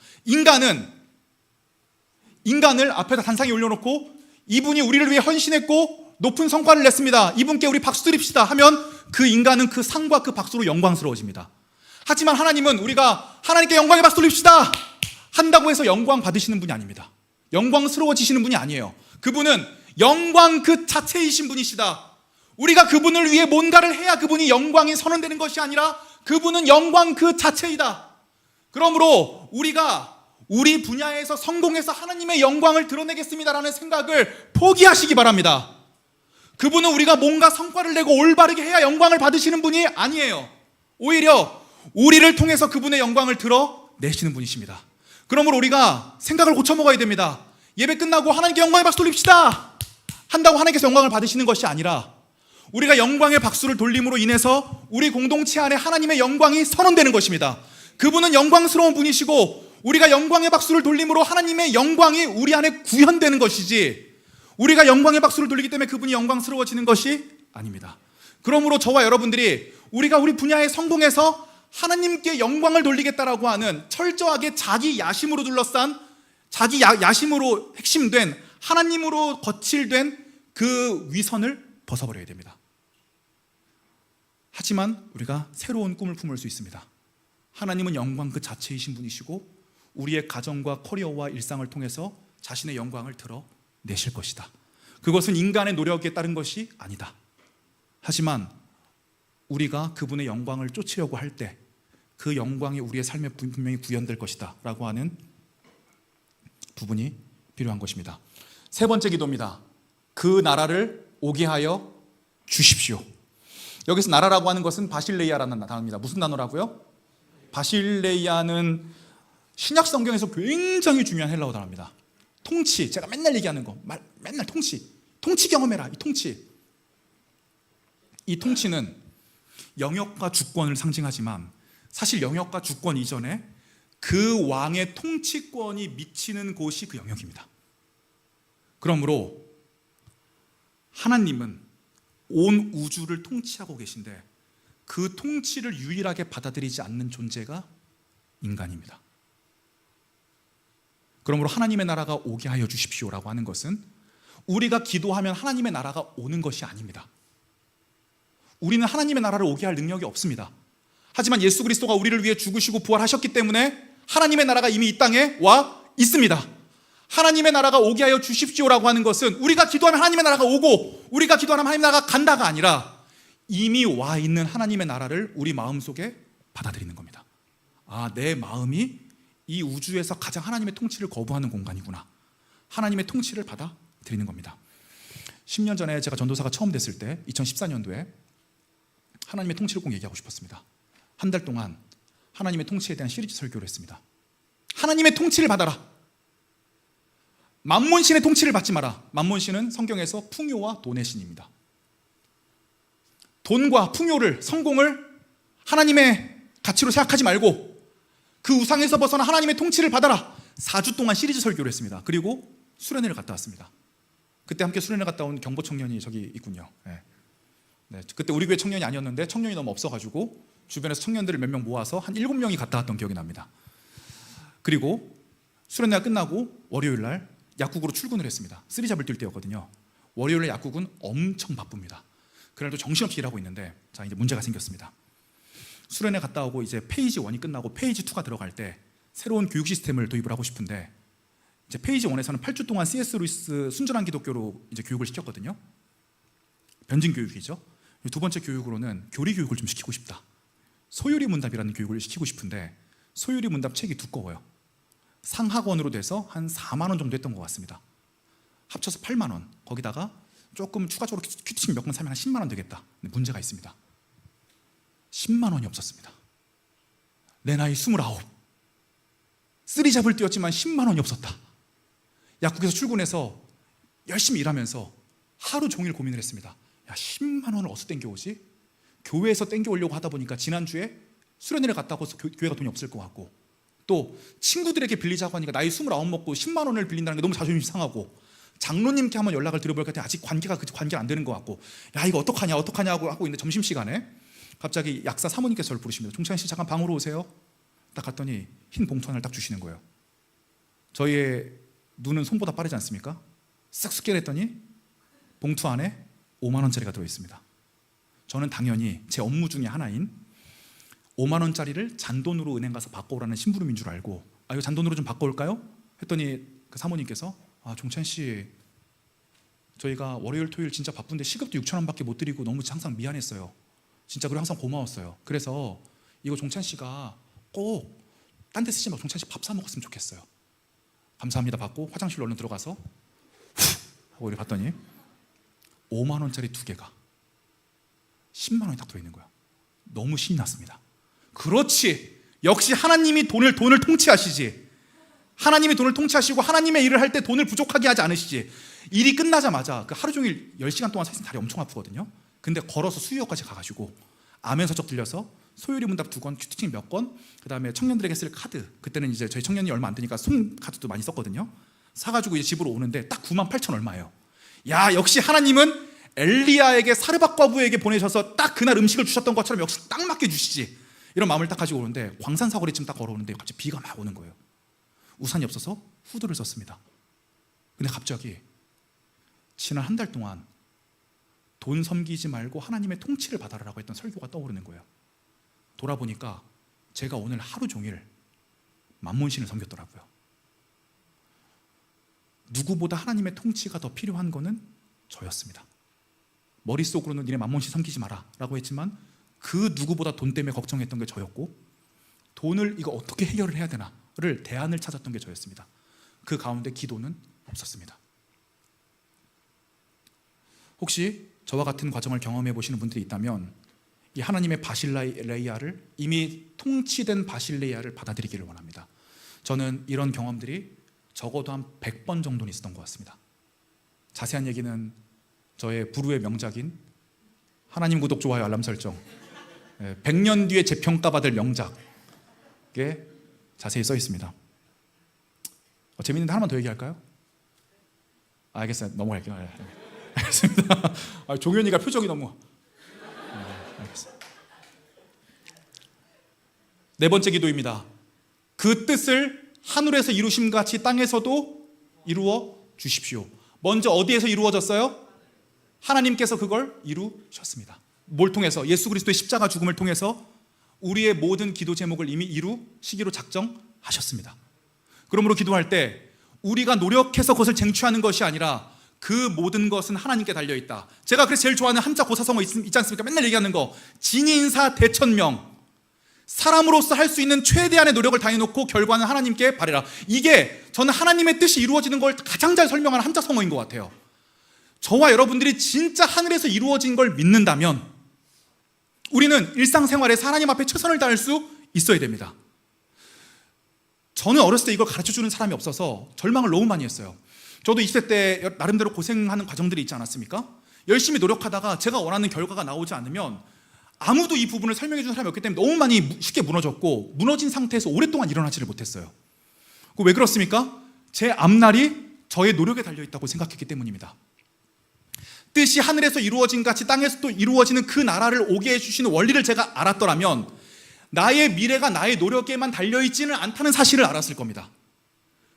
인간을 앞에다 단상에 올려놓고 이분이 우리를 위해 헌신했고 높은 성과를 냈습니다, 이분께 우리 박수 드립시다 하면 그 인간은 그 상과 그 박수로 영광스러워집니다. 하지만 하나님은 우리가 하나님께 영광의 박수 돌립시다 한다고 해서 영광 받으시는 분이 아닙니다. 영광스러워지시는 분이 아니에요. 그분은 영광 그 자체이신 분이시다. 우리가 그분을 위해 뭔가를 해야 그분이 영광이 선언되는 것이 아니라 그분은 영광 그 자체이다. 그러므로 우리가 우리 분야에서 성공해서 하나님의 영광을 드러내겠습니다라는 생각을 포기하시기 바랍니다. 그분은 우리가 뭔가 성과를 내고 올바르게 해야 영광을 받으시는 분이 아니에요. 오히려 우리를 통해서 그분의 영광을 드러내시는 분이십니다. 그러므로 우리가 생각을 고쳐 먹어야 됩니다. 예배 끝나고 하나님께 영광의 박수 돌립시다 한다고 하나님께서 영광을 받으시는 것이 아니라 우리가 영광의 박수를 돌림으로 인해서 우리 공동체 안에 하나님의 영광이 선언되는 것입니다. 그분은 영광스러운 분이시고 우리가 영광의 박수를 돌림으로 하나님의 영광이 우리 안에 구현되는 것이지 우리가 영광의 박수를 돌리기 때문에 그분이 영광스러워지는 것이 아닙니다. 그러므로 저와 여러분들이 우리가 우리 분야에 성공해서 하나님께 영광을 돌리겠다라고 하는 철저하게 자기 야심으로 둘러싼 자기 야심으로 핵심된 하나님으로 거칠된 그 위선을 벗어버려야 됩니다. 하지만 우리가 새로운 꿈을 품을 수 있습니다. 하나님은 영광 그 자체이신 분이시고 우리의 가정과 커리어와 일상을 통해서 자신의 영광을 드러내실 것이다. 그것은 인간의 노력에 따른 것이 아니다. 하지만 우리가 그분의 영광을 쫓으려고 할 때 그 영광이 우리의 삶에 분명히 구현될 것이다 라고 하는 부분이 필요한 것입니다. 세 번째 기도입니다. 그 나라를 오게 하여 주십시오. 여기서 나라라고 하는 것은 바실레이아라는 단어입니다. 무슨 단어라고요? 바실레이아는 신약 성경에서 굉장히 중요한 헬라어 단어입니다. 통치, 제가 맨날 얘기하는 거, 맨날 통치 경험해라. 이 통치는 영역과 주권을 상징하지만 사실 영역과 주권 이전에 그 왕의 통치권이 미치는 곳이 그 영역입니다. 그러므로 하나님은 온 우주를 통치하고 계신데 그 통치를 유일하게 받아들이지 않는 존재가 인간입니다. 그러므로 하나님의 나라가 오게 하여 주십시오라고 하는 것은 우리가 기도하면 하나님의 나라가 오는 것이 아닙니다. 우리는 하나님의 나라를 오게 할 능력이 없습니다. 하지만 예수 그리스도가 우리를 위해 죽으시고 부활하셨기 때문에 하나님의 나라가 이미 이 땅에 와 있습니다. 하나님의 나라가 오게 하여 주십시오라고 하는 것은 우리가 기도하면 하나님의 나라가 오고 우리가 기도하면 하나님의 나라가 간다가 아니라 이미 와 있는 하나님의 나라를 우리 마음속에 받아들이는 겁니다. 아, 내 마음이 이 우주에서 가장 하나님의 통치를 거부하는 공간이구나. 하나님의 통치를 받아들이는 겁니다. 10년 전에 제가 전도사가 처음 됐을 때 2014년도에 하나님의 통치를 꼭 얘기하고 싶었습니다. 한 달 동안 하나님의 통치에 대한 시리즈 설교를 했습니다. 하나님의 통치를 받아라. 만몬신의 통치를 받지 마라. 만몬신은 성경에서 풍요와 돈의 신입니다. 돈과 풍요를, 성공을 하나님의 가치로 생각하지 말고 그 우상에서 벗어나 하나님의 통치를 받아라. 4주 동안 시리즈 설교를 했습니다. 그리고 수련회를 갔다 왔습니다. 그때 함께 수련회 갔다 온 경보 청년이 저기 있군요. 네, 그때 우리 교회 청년이 아니었는데 청년이 너무 없어가지고 주변에서 청년들을 몇 명 모아서 한 7명이 갔다 왔던 기억이 납니다. 그리고 수련회가 끝나고 월요일날 약국으로 출근을 했습니다. 쓰리잡을 뛸 때였거든요. 월요일날 약국은 엄청 바쁩니다. 그날도 정신없이 일하고 있는데 자, 이제 문제가 생겼습니다. 수련회 갔다 오고 이제 페이지 1이 끝나고 페이지 2가 들어갈 때 새로운 교육 시스템을 도입을 하고 싶은데 이제 페이지 1에서는 8주 동안 C.S. 루이스 순전한 기독교로 이제 교육을 시켰거든요. 변증 교육이죠. 두 번째 교육으로는 교리 교육을 좀 시키고 싶다. 소유리 문답이라는 교육을 시키고 싶은데 소유리 문답 책이 두꺼워요. 상학원으로 돼서 한 4만 원 정도 했던 것 같습니다. 합쳐서 8만 원. 거기다가 조금 추가적으로 큐티신 몇 권 사면 한 10만 원 되겠다. 근데 문제가 있습니다. 10만 원이 없었습니다. 내 나이 29. 쓰리잡을 뛰었지만 10만 원이 없었다. 약국에서 출근해서 열심히 일하면서 하루 종일 고민을 했습니다. 야, 10만 원을 어디서 땡겨오지? 교회에서 땡겨오려고 하다 보니까 지난주에 수련회를 갔다 와서 교회가 돈이 없을 것 같고 또 친구들에게 빌리자고 하니까 나이 29 먹고 10만 원을 빌린다는 게 너무 자존심 상하고 장로님께 한번 연락을 드려볼까 했더니 아직 관계가 안 되는 것 같고 야, 이거 어떡하냐고 하고 있는데 점심시간에 갑자기 약사 사모님께서 저를 부르십니다. 종찬 씨 잠깐 방으로 오세요. 딱 갔더니 흰 봉투 하나를 딱 주시는 거예요. 저희의 눈은 손보다 빠르지 않습니까? 쓱 스캔했더니 봉투 안에 5만 원짜리가 들어있습니다. 저는 당연히 제 업무 중에 하나인 5만 원짜리를 잔돈으로 은행 가서 바꿔오라는 심부름인 줄 알고 아, 이거 잔돈으로 좀 바꿔올까요? 했더니 그 사모님께서 아, 종찬 씨 저희가 월요일 토요일 진짜 바쁜데 시급도 6천 원밖에 못 드리고 너무 항상 미안했어요. 진짜 그리고 항상 고마웠어요. 그래서 이거 종찬 씨가 꼭 딴 데 쓰지 말고 종찬 씨 밥 사 먹었으면 좋겠어요. 감사합니다 받고 화장실로 얼른 들어가서 하고 이렇게 봤더니 5만 원짜리 2개가 10만 원이 딱 들어있는 거야. 너무 신이 났습니다. 그렇지. 역시 하나님이 돈을 통치하시지. 하나님이 돈을 통치하시고 하나님의 일을 할 때 돈을 부족하게 하지 않으시지. 일이 끝나자마자 그 하루 종일 10시간 동안 서 있으면 다리 엄청 아프거든요. 근데 걸어서 수유역까지 가가지고 아멘 서적 들려서 소유리 문답 2권, 큐티칭 몇 권, 그 다음에 청년들에게 쓸 카드. 그때는 이제 저희 청년이 얼마 안 되니까 손 카드도 많이 썼거든요. 사가지고 이제 집으로 오는데 딱 9만 8천 얼마예요. 야, 역시 하나님은 엘리야에게 사르밧 과부에게 보내셔서 딱 그날 음식을 주셨던 것처럼 역시 딱 맞게 주시지. 이런 마음을 딱 가지고 오는데 광산 사거리쯤 딱 걸어오는데 갑자기 비가 막 오는 거예요. 우산이 없어서 후드를 썼습니다. 근데 갑자기 지난 한 달 동안 돈 섬기지 말고 하나님의 통치를 받아라라고 했던 설교가 떠오르는 거예요. 돌아보니까 제가 오늘 하루 종일 만몬신을 섬겼더라고요. 누구보다 하나님의 통치가 더 필요한 거는 저였습니다. 머릿속으로는 니네 만몬신 섬기지 마라 라고 했지만 그 누구보다 돈 때문에 걱정했던 게 저였고, 돈을 이거 어떻게 해결을 해야 되나를 대안을 찾았던 게 저였습니다. 그 가운데 기도는 없었습니다. 혹시 저와 같은 과정을 경험해 보시는 분들이 있다면 이 하나님의 바실레이아를, 이미 통치된 바실레이아를 받아들이기를 원합니다. 저는 이런 경험들이 적어도 한 100번 정도는 있었던 것 같습니다. 자세한 얘기는 저의 불후의 명작인 하나님 구독, 좋아요, 알람 설정, 100년 뒤에 재평가받을 명작에 자세히 써 있습니다. 재밌는데 하나만 더 얘기할까요? 알겠어요. 넘어갈게요. 알겠습니다. 종현이가 표정이 너무. 알겠어요. 네 번째 기도입니다. 그 뜻을 하늘에서 이루심 같이 땅에서도 이루어 주십시오. 먼저 어디에서 이루어졌어요? 하나님께서 그걸 이루셨습니다. 뭘 통해서? 예수 그리스도의 십자가 죽음을 통해서 우리의 모든 기도 제목을 이미 이루시기로 작정하셨습니다. 그러므로 기도할 때 우리가 노력해서 그것을 쟁취하는 것이 아니라 그 모든 것은 하나님께 달려있다. 제가 그래서 제일 좋아하는 한자 고사성어 있지 않습니까? 맨날 얘기하는 거, 진인사 대천명. 사람으로서 할 수 있는 최대한의 노력을 다해놓고 결과는 하나님께 바래라. 이게 저는 하나님의 뜻이 이루어지는 걸 가장 잘 설명하는 한자 성어인 것 같아요. 저와 여러분들이 진짜 하늘에서 이루어진 걸 믿는다면 우리는 일상생활에서 하나님 앞에 최선을 다할 수 있어야 됩니다. 저는 어렸을 때 이걸 가르쳐주는 사람이 없어서 절망을 너무 많이 했어요. 저도 20대 때 나름대로 고생하는 과정들이 있지 않았습니까? 열심히 노력하다가 제가 원하는 결과가 나오지 않으면 아무도 이 부분을 설명해 주는 사람이 없기 때문에 너무 많이 쉽게 무너졌고, 무너진 상태에서 오랫동안 일어나지를 못했어요. 왜 그렇습니까? 제 앞날이 저의 노력에 달려있다고 생각했기 때문입니다. 뜻이 하늘에서 이루어진 같이 땅에서도 이루어지는 그 나라를 오게 해주시는 원리를 제가 알았더라면 나의 미래가 나의 노력에만 달려있지는 않다는 사실을 알았을 겁니다.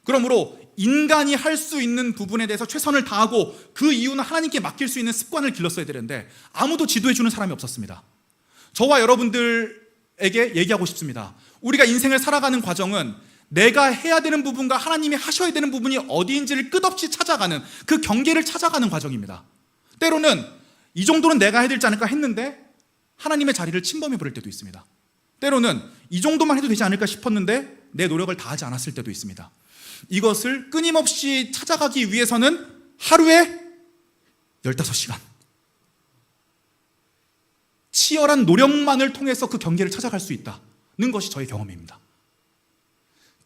그러므로 인간이 할 수 있는 부분에 대해서 최선을 다하고 그 이유는 하나님께 맡길 수 있는 습관을 길렀어야 되는데 아무도 지도해 주는 사람이 없었습니다. 저와 여러분들에게 얘기하고 싶습니다. 우리가 인생을 살아가는 과정은 내가 해야 되는 부분과 하나님이 하셔야 되는 부분이 어디인지를 끝없이 찾아가는, 그 경계를 찾아가는 과정입니다. 때로는 이 정도는 내가 해야 되지 않을까 했는데 하나님의 자리를 침범해 버릴 때도 있습니다. 때로는 이 정도만 해도 되지 않을까 싶었는데 내 노력을 다하지 않았을 때도 있습니다. 이것을 끊임없이 찾아가기 위해서는 하루에 15시간 치열한 노력만을 통해서 그 경계를 찾아갈 수 있다는 것이 저의 경험입니다.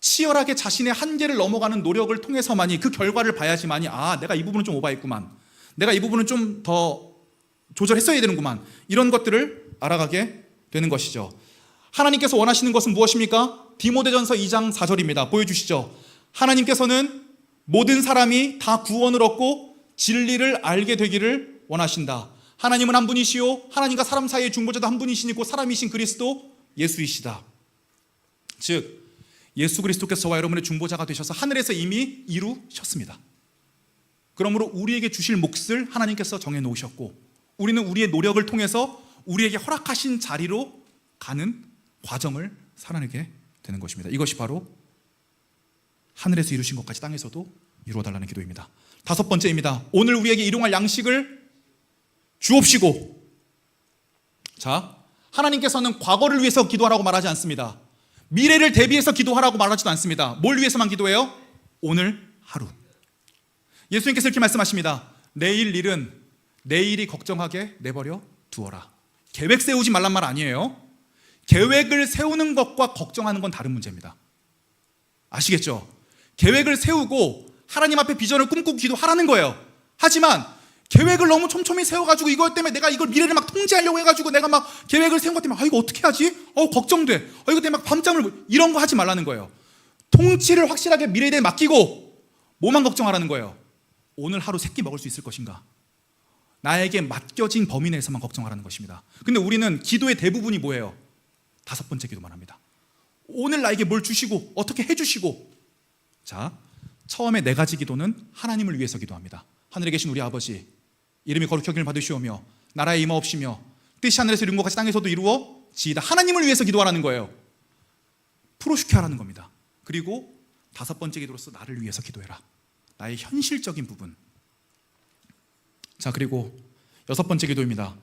치열하게 자신의 한계를 넘어가는 노력을 통해서만이 그 결과를 봐야지만이, 내가 이 부분은 좀 오바했구만, 내가 이 부분은 좀 더 조절했어야 되는구만, 이런 것들을 알아가게 되는 것이죠. 하나님께서 원하시는 것은 무엇입니까? 디모데전서 2장 4절입니다. 보여주시죠. 하나님께서는 모든 사람이 다 구원을 얻고 진리를 알게 되기를 원하신다. 하나님은 한 분이시요 하나님과 사람 사이의 중보자도 한 분이시니 곧 사람이신 그리스도 예수이시다. 즉 예수 그리스도께서 저와 여러분의 중보자가 되셔서 하늘에서 이미 이루셨습니다. 그러므로 우리에게 주실 몫을 하나님께서 정해놓으셨고 우리는 우리의 노력을 통해서 우리에게 허락하신 자리로 가는 과정을 살아내게 되는 것입니다. 이것이 바로 하늘에서 이루신 것까지 땅에서도 이루어달라는 기도입니다. 다섯 번째입니다. 오늘 우리에게 일용할 양식을 주옵시고. 자, 하나님께서는 과거를 위해서 기도하라고 말하지 않습니다. 미래를 대비해서 기도하라고 말하지도 않습니다. 뭘 위해서만 기도해요? 오늘 하루. 예수님께서 이렇게 말씀하십니다. 내일 일은 내일이 걱정하게 내버려 두어라. 계획 세우지 말란 말 아니에요. 계획을 세우는 것과 걱정하는 건 다른 문제입니다. 아시겠죠? 계획을 세우고 하나님 앞에 비전을 꿈꾸고 기도하라는 거예요. 하지만 계획을 너무 촘촘히 세워가지고 이것 때문에 내가 이걸 미래를 막 통제하려고 해가지고 내가 막 계획을 세운 것 때문에 이거 어떻게 하지? 걱정돼. 이거 때문에 막 밤잠을, 이런 거 하지 말라는 거예요. 통치를 확실하게 미래에 대해 맡기고 뭐만 걱정하라는 거예요? 오늘 하루 세 끼 먹을 수 있을 것인가? 나에게 맡겨진 범위 내에서만 걱정하라는 것입니다. 근데 우리는 기도의 대부분이 뭐예요? 다섯 번째 기도만 합니다. 오늘 나에게 뭘 주시고 어떻게 해주시고. 자, 처음에 네 가지 기도는 하나님을 위해서 기도합니다. 하늘에 계신 우리 아버지, 이름이 거룩히 여김을 받으시오며 나라에 임하옵시며 뜻이 하늘에서 이룬 것 같이 땅에서도 이루어지이다. 하나님을 위해서 기도하라는 거예요. 프로슈케 하라는 겁니다. 그리고 5번째 기도로서 나를 위해서 기도해라. 나의 현실적인 부분. 자, 그리고 6번째 기도입니다.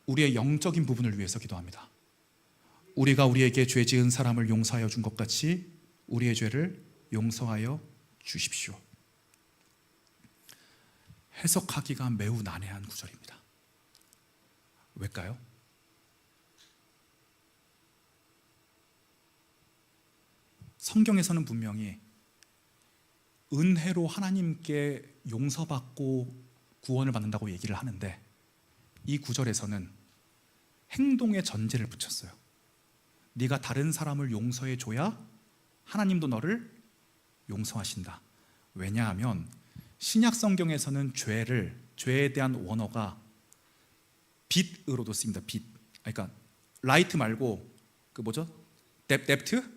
우리의 영적인 부분을 위해서 기도합니다. 우리가 우리에게 죄 지은 사람을 용서하여 준 것 같이 우리의 죄를 용서하여 주십시오. 해석하기가 매우 난해한 구절입니다. 왜일까요? 성경에서는 분명히 은혜로 하나님께 용서받고 구원을 받는다고 얘기를 하는데 이 구절에서는 행동의 전제를 붙였어요. 네가 다른 사람을 용서해 줘야 하나님도 너를 용서하신다. 왜냐하면 신약 성경에서는 죄에 대한 원어가 빚으로도 쓰입니다. 빚. 그러니까 라이트 말고 그 뭐죠? 뎁트?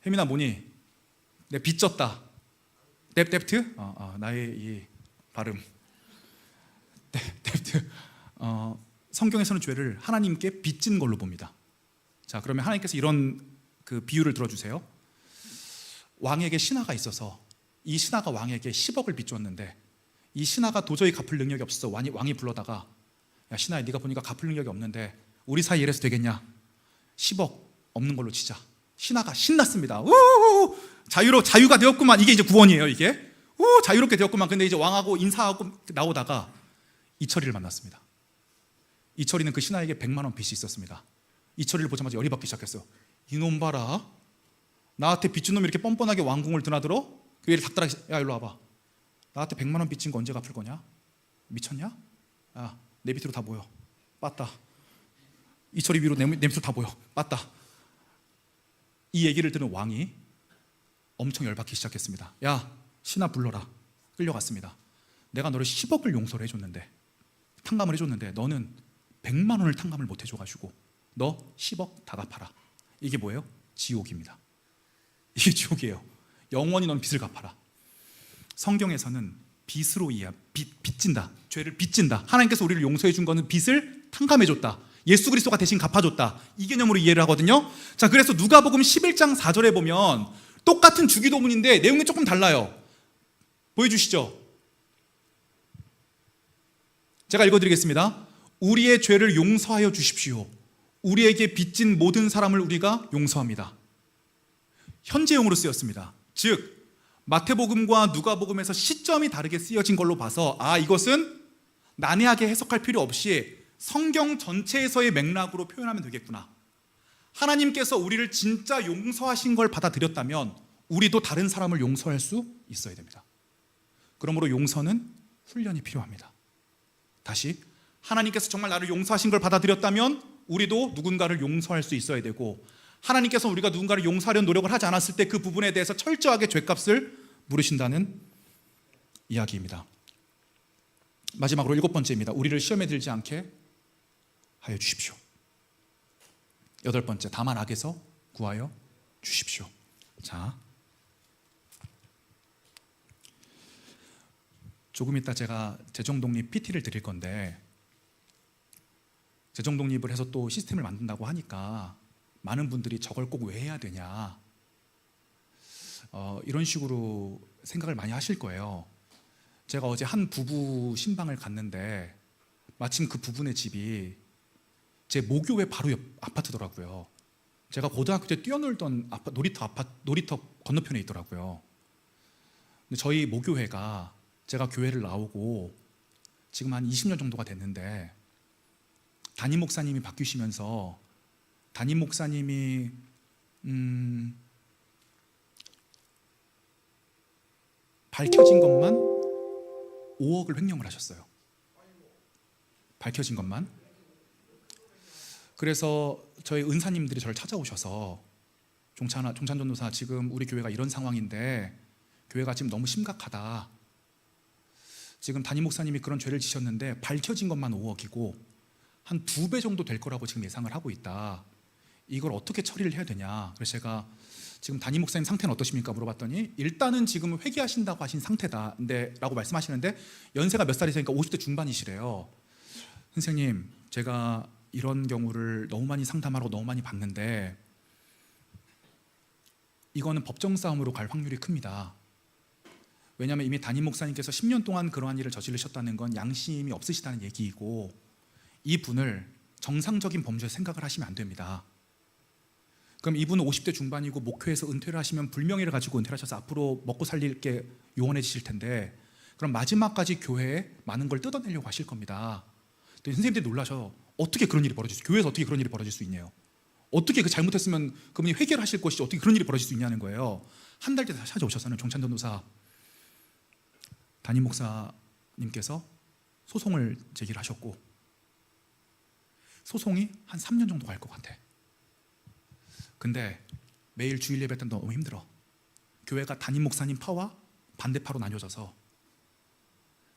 혜민아 뭐니? 내 빚졌다. 뎁트? 나의 이 발음. 뎁트. 성경에서는 죄를 하나님께 빚진 걸로 봅니다. 자, 그러면 하나님께서 이런 그 비유를 들어주세요. 왕에게 신하가 있어서 이 신하가 왕에게 10억을 빚줬는데 이 신하가 도저히 갚을 능력이 없어서 왕이 불러다가 야 신하야, 네가 보니까 갚을 능력이 없는데 우리 사이 이래서 되겠냐? 10억 없는 걸로 치자. 신하가 신났습니다. 우 자유가 되었구만. 이게 이제 구원이에요. 이게 자유롭게 되었구만. 근데 이제 왕하고 인사하고 나오다가 이철이를 만났습니다. 이철이는 그 신하에게 100만 원 빚이 있었습니다. 이철이를 보자마자 열이 받기 시작했어요. 이놈 봐라, 나한테 빚준 놈이 이렇게 뻔뻔하게 왕궁을 드나들어? 그 얘를 닥달하기 시작. 야 일로 와봐. 나한테 100만 원 빚진 거 언제 갚을 거냐? 미쳤냐? 야, 내 밑으로 다 모여. 빠따. 이철이 위로 내 밑으로 다 모여. 빠따. 이 얘기를 들은 왕이 엄청 열받기 시작했습니다. 야, 신하 불러라. 끌려갔습니다. 내가 너를 10억을 용서를 해줬는데, 탕감을 해줬는데 너는 100만 원을 탕감을 못 해줘가지고 너 10억 다 갚아라. 이게 뭐예요? 지옥입니다. 이게 지옥이에요. 영원히 넌 빚을 갚아라. 성경에서는 빚으로 빚진다. 죄를 빚진다. 하나님께서 우리를 용서해 준 거는 빚을 탕감해 줬다. 예수 그리스도가 대신 갚아줬다. 이 개념으로 이해를 하거든요. 자, 그래서 누가복음 11장 4절에 보면 똑같은 주기도문인데 내용이 조금 달라요. 보여주시죠. 제가 읽어드리겠습니다. 우리의 죄를 용서하여 주십시오. 우리에게 빚진 모든 사람을 우리가 용서합니다. 현재형으로 쓰였습니다. 즉 마태복음과 누가복음에서 시점이 다르게 쓰여진 걸로 봐서 이것은 난해하게 해석할 필요 없이 성경 전체에서의 맥락으로 표현하면 되겠구나. 하나님께서 우리를 진짜 용서하신 걸 받아들였다면 우리도 다른 사람을 용서할 수 있어야 됩니다. 그러므로 용서는 훈련이 필요합니다. 다시, 하나님께서 정말 나를 용서하신 걸 받아들였다면 우리도 누군가를 용서할 수 있어야 되고, 하나님께서 우리가 누군가를 용서하려는 노력을 하지 않았을 때 그 부분에 대해서 철저하게 죄값을 물으신다는 이야기입니다. 마지막으로 7번째입니다. 우리를 시험에 들지 않게 하여 주십시오. 8번째, 다만 악에서 구하여 주십시오. 자, 조금 이따 제가 재정독립 PT를 드릴 건데, 재정독립을 해서 또 시스템을 만든다고 하니까 많은 분들이 저걸 꼭 왜 해야 되냐, 이런 식으로 생각을 많이 하실 거예요. 제가 어제 한 부부 신방을 갔는데 마침 그 부부네 집이 제 모교회 바로 옆 아파트더라고요. 제가 고등학교 때 뛰어놀던 놀이터 건너편에 있더라고요. 근데 저희 모교회가, 제가 교회를 나오고 지금 한 20년 정도가 됐는데, 담임 목사님이 바뀌시면서 담임 목사님이 밝혀진 것만 5억을 횡령을 하셨어요. 밝혀진 것만. 그래서 저희 은사님들이 저를 찾아오셔서 종찬전도사, 지금 우리 교회가 이런 상황인데 교회가 지금 너무 심각하다. 지금 담임 목사님이 그런 죄를 지셨는데 밝혀진 것만 5억이고 한 2배 정도 될 거라고 지금 예상을 하고 있다. 이걸 어떻게 처리를 해야 되냐. 그래서 제가 지금 담임 목사님 상태는 어떠십니까? 물어봤더니 일단은 지금 회개하신다고 하신 상태다. 라고 말씀하시는데 연세가 몇 살이시니까 50대 중반이시래요. 선생님, 제가 이런 경우를 너무 많이 상담하고 너무 많이 봤는데 이거는 법정 싸움으로 갈 확률이 큽니다. 왜냐하면 이미 담임 목사님께서 10년 동안 그러한 일을 저지르셨다는 건 양심이 없으시다는 얘기이고 이 분을 정상적인 범죄 생각을 하시면 안 됩니다. 그럼 이분은 50대 중반이고 목회에서 은퇴를 하시면 불명예를 가지고 은퇴를 하셔서 앞으로 먹고 살릴 게 요원해지실 텐데 그럼 마지막까지 교회에 많은 걸 뜯어내려고 하실 겁니다. 선생님들이 놀라셔. 어떻게 그런 일이 벌어질 수 있어요? 교회에서 어떻게 그런 일이 벌어질 수 있냐요? 어떻게 그 잘못했으면 그분이 회개를 하실 것이지 어떻게 그런 일이 벌어질 수 있냐는 거예요. 한 달 뒤에 다시 찾아오셔서는 종찬 전도사 담임 목사님께서 소송을 제기를 하셨고 소송이 한 3년 정도 갈 것 같아. 근데 매일 주일 예배 때 너무 힘들어. 교회가 담임 목사님 파와 반대파로 나뉘어져서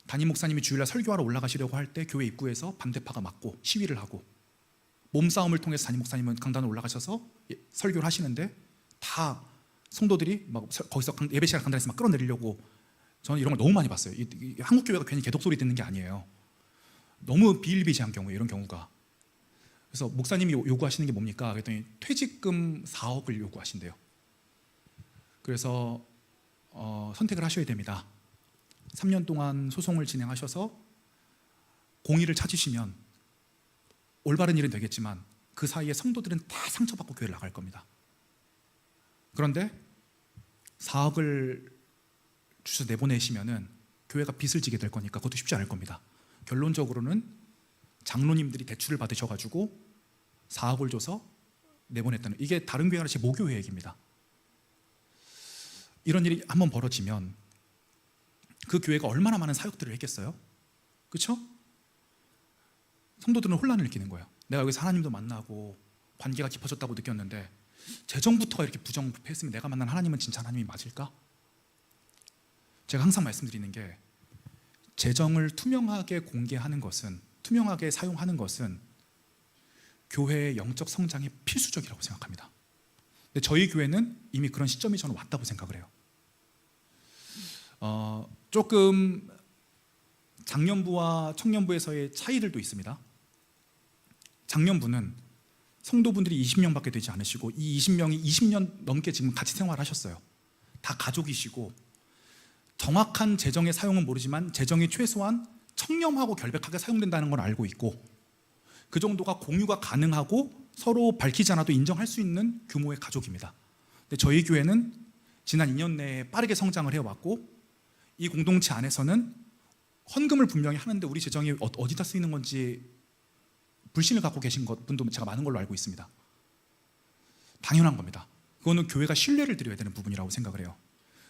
담임 목사님이 주일날 설교하러 올라가시려고 할 때 교회 입구에서 반대파가 막고 시위를 하고 몸싸움을 통해서 담임 목사님은 강단에 올라가셔서 설교를 하시는데 다 성도들이 막 거기서 예배 시간 강단에서 막 끌어내리려고. 저는 이런 걸 너무 많이 봤어요. 한국 교회가 괜히 개독 소리 듣는 게 아니에요. 너무 비일비재한 경우에 이런 경우가. 그래서 목사님이 요구하시는 게 뭡니까? 그랬더니 퇴직금 4억을 요구하신대요. 그래서 선택을 하셔야 됩니다. 3년 동안 소송을 진행하셔서 공의를 찾으시면 올바른 일은 되겠지만 그 사이에 성도들은 다 상처받고 교회를 나갈 겁니다. 그런데 4억을 주셔서 내보내시면은 교회가 빚을 지게 될 거니까 그것도 쉽지 않을 겁니다. 결론적으로는 장로님들이 대출을 받으셔가지고 4억을 줘서 내보냈다는, 이게 다른 교회 하나씩 모교회 얘기입니다. 이런 일이 한번 벌어지면 그 교회가 얼마나 많은 사역들을 했겠어요? 그렇죠? 성도들은 혼란을 느끼는 거예요. 내가 여기서 하나님도 만나고 관계가 깊어졌다고 느꼈는데 재정부터가 이렇게 부정부패했으면 내가 만난 하나님은 진짜 하나님이 맞을까? 제가 항상 말씀드리는 게 재정을 투명하게 공개하는 것은, 투명하게 사용하는 것은 교회의 영적 성장에 필수적이라고 생각합니다. 근데 저희 교회는 이미 그런 시점이 저는 왔다고 생각을 해요. 조금 장년부와 청년부에서의 차이들도 있습니다. 장년부는 성도분들이 20명밖에 되지 않으시고 이 20명이 20년 넘게 지금 같이 생활하셨어요. 다 가족이시고 정확한 재정의 사용은 모르지만 재정이 최소한 청렴하고 결백하게 사용된다는 걸 알고 있고 그 정도가 공유가 가능하고 서로 밝히지 않아도 인정할 수 있는 규모의 가족입니다. 근데 저희 교회는 지난 2년 내에 빠르게 성장을 해왔고 이 공동체 안에서는 헌금을 분명히 하는데 우리 재정이 어디다 쓰이는 건지 불신을 갖고 계신 분도 제가 많은 걸로 알고 있습니다. 당연한 겁니다. 그거는 교회가 신뢰를 드려야 되는 부분이라고 생각을 해요.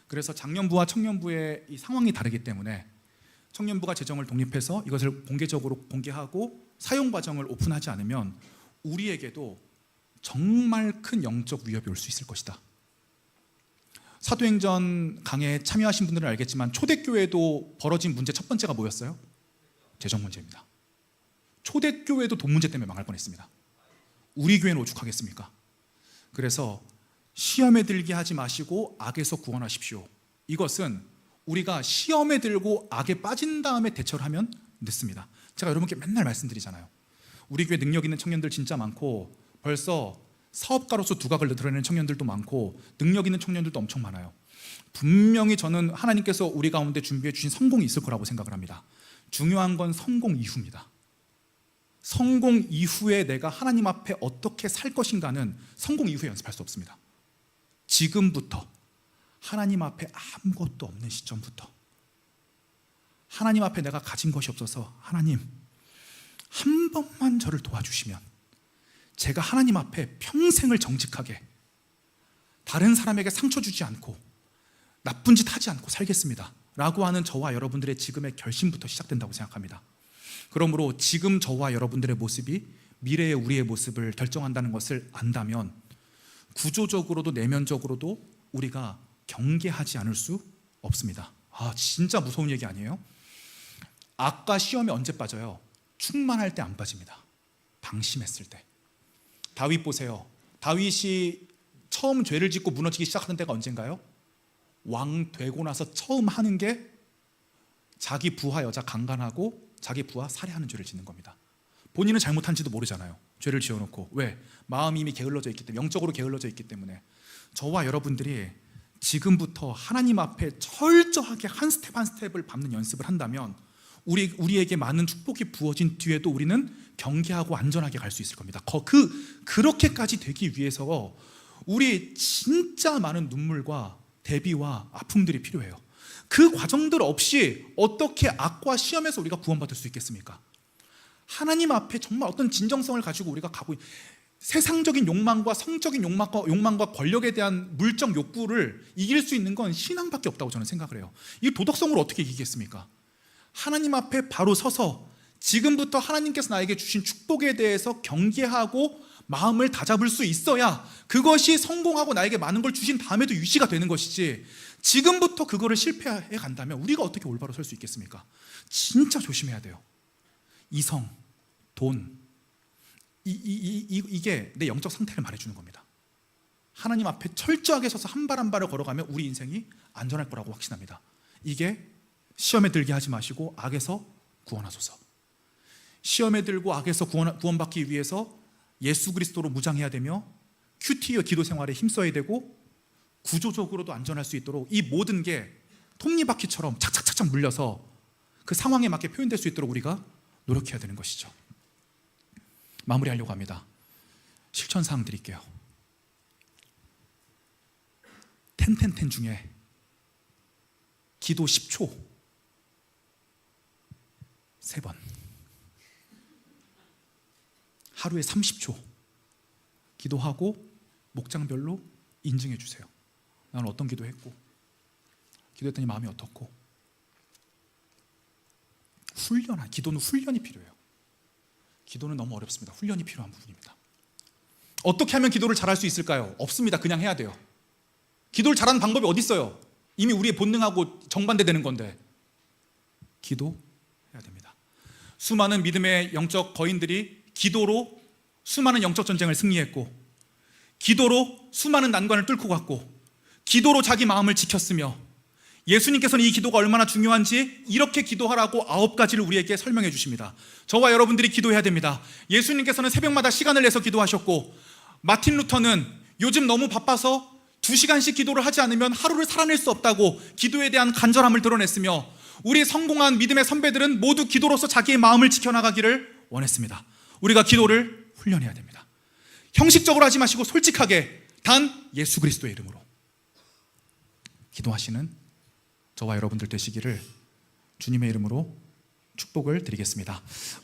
그래서 장년부와 청년부의 이 상황이 다르기 때문에 청년부가 재정을 독립해서 이것을 공개적으로 공개하고 사용 과정을 오픈하지 않으면 우리에게도 정말 큰 영적 위협이 올 수 있을 것이다. 사도행전 강해에 참여하신 분들은 알겠지만 초대교회도 벌어진 문제 첫 번째가 뭐였어요? 재정 문제입니다. 초대교회도 돈 문제 때문에 망할 뻔했습니다. 우리 교회는 오죽하겠습니까? 그래서 시험에 들게 하지 마시고 악에서 구원하십시오. 이것은 우리가 시험에 들고 악에 빠진 다음에 대처를 하면 늦습니다. 제가 여러분께 맨날 말씀드리잖아요. 우리 교회 능력 있는 청년들 진짜 많고 벌써 사업가로서 두각을 드러내는 청년들도 많고 능력 있는 청년들도 엄청 많아요. 분명히 저는 하나님께서 우리 가운데 준비해 주신 성공이 있을 거라고 생각을 합니다. 중요한 건 성공 이후입니다. 성공 이후에 내가 하나님 앞에 어떻게 살 것인가는 성공 이후에 연습할 수 없습니다. 지금부터 하나님 앞에 아무것도 없는 시점부터 하나님 앞에 내가 가진 것이 없어서 하나님 한 번만 저를 도와주시면 제가 하나님 앞에 평생을 정직하게 다른 사람에게 상처 주지 않고 나쁜 짓 하지 않고 살겠습니다 라고 하는 저와 여러분들의 지금의 결심부터 시작된다고 생각합니다. 그러므로 지금 저와 여러분들의 모습이 미래의 우리의 모습을 결정한다는 것을 안다면 구조적으로도 내면적으로도 우리가 경계하지 않을 수 없습니다. 진짜 무서운 얘기 아니에요? 악과 시험에 언제 빠져요? 충만할 때 안 빠집니다. 방심했을 때. 다윗 보세요. 다윗이 처음 죄를 짓고 무너지기 시작하는 때가 언젠가요? 왕 되고 나서 처음 하는 게 자기 부하 여자 강간하고 자기 부하 살해하는 죄를 짓는 겁니다. 본인은 잘못한지도 모르잖아요. 죄를 지어놓고. 왜? 마음이 이미 게을러져 있기 때문에, 영적으로 게을러져 있기 때문에. 저와 여러분들이 지금부터 하나님 앞에 철저하게 한 스텝 한 스텝을 밟는 연습을 한다면 우리에게 많은 축복이 부어진 뒤에도 우리는 경계하고 안전하게 갈 수 있을 겁니다. 그렇게까지 되기 위해서 우리 진짜 많은 눈물과 대비와 아픔들이 필요해요. 그 과정들 없이 어떻게 악과 시험에서 우리가 구원받을 수 있겠습니까? 하나님 앞에 정말 어떤 진정성을 가지고 우리가 가고 세상적인 욕망과 성적인 욕망과 권력에 대한 물적 욕구를 이길 수 있는 건 신앙밖에 없다고 저는 생각을 해요. 이 도덕성으로 어떻게 이기겠습니까? 하나님 앞에 바로 서서 지금부터 하나님께서 나에게 주신 축복에 대해서 경계하고 마음을 다잡을 수 있어야 그것이 성공하고 나에게 많은 걸 주신 다음에도 유지가 되는 것이지, 지금부터 그거를 실패해 간다면 우리가 어떻게 올바로 설 수 있겠습니까? 진짜 조심해야 돼요. 이성, 돈, 이게 내 영적 상태를 말해주는 겁니다. 하나님 앞에 철저하게 서서 한 발 한 발을 걸어가면 우리 인생이 안전할 거라고 확신합니다. 이게 시험에 들게 하지 마시고 악에서 구원하소서. 시험에 들고 악에서 구원받기 위해서 예수 그리스도로 무장해야 되며 큐티의 기도 생활에 힘써야 되고 구조적으로도 안전할 수 있도록 이 모든 게 톱니바퀴처럼 착착착착 물려서 그 상황에 맞게 표현될 수 있도록 우리가 노력해야 되는 것이죠. 마무리하려고 합니다. 실천사항 드릴게요. 10 중에 기도 10초 3번, 하루에 30초 기도하고 목장별로 인증해 주세요. 나는 어떤 기도했고, 기도했더니 마음이 어떻고. 기도는 훈련이 필요해요. 기도는 너무 어렵습니다. 훈련이 필요한 부분입니다. 어떻게 하면 기도를 잘할 수 있을까요? 없습니다. 그냥 해야 돼요. 기도를 잘하는 방법이 어디 있어요? 이미 우리의 본능하고 정반대되는 건데. 기도해야 됩니다. 수많은 믿음의 영적 거인들이 기도로 수많은 영적 전쟁을 승리했고, 기도로 수많은 난관을 뚫고 갔고, 기도로 자기 마음을 지켰으며, 예수님께서는 이 기도가 얼마나 중요한지 이렇게 기도하라고 9가지를 우리에게 설명해 주십니다. 저와 여러분들이 기도해야 됩니다. 예수님께서는 새벽마다 시간을 내서 기도하셨고, 마틴 루터는 요즘 너무 바빠서 2시간씩 기도를 하지 않으면 하루를 살아낼 수 없다고 기도에 대한 간절함을 드러냈으며, 우리 성공한 믿음의 선배들은 모두 기도로서 자기의 마음을 지켜나가기를 원했습니다. 우리가 기도를 훈련해야 됩니다. 형식적으로 하지 마시고 솔직하게 단 예수 그리스도의 이름으로 기도하시는 저와 여러분들 되시기를 주님의 이름으로 축복을 드리겠습니다.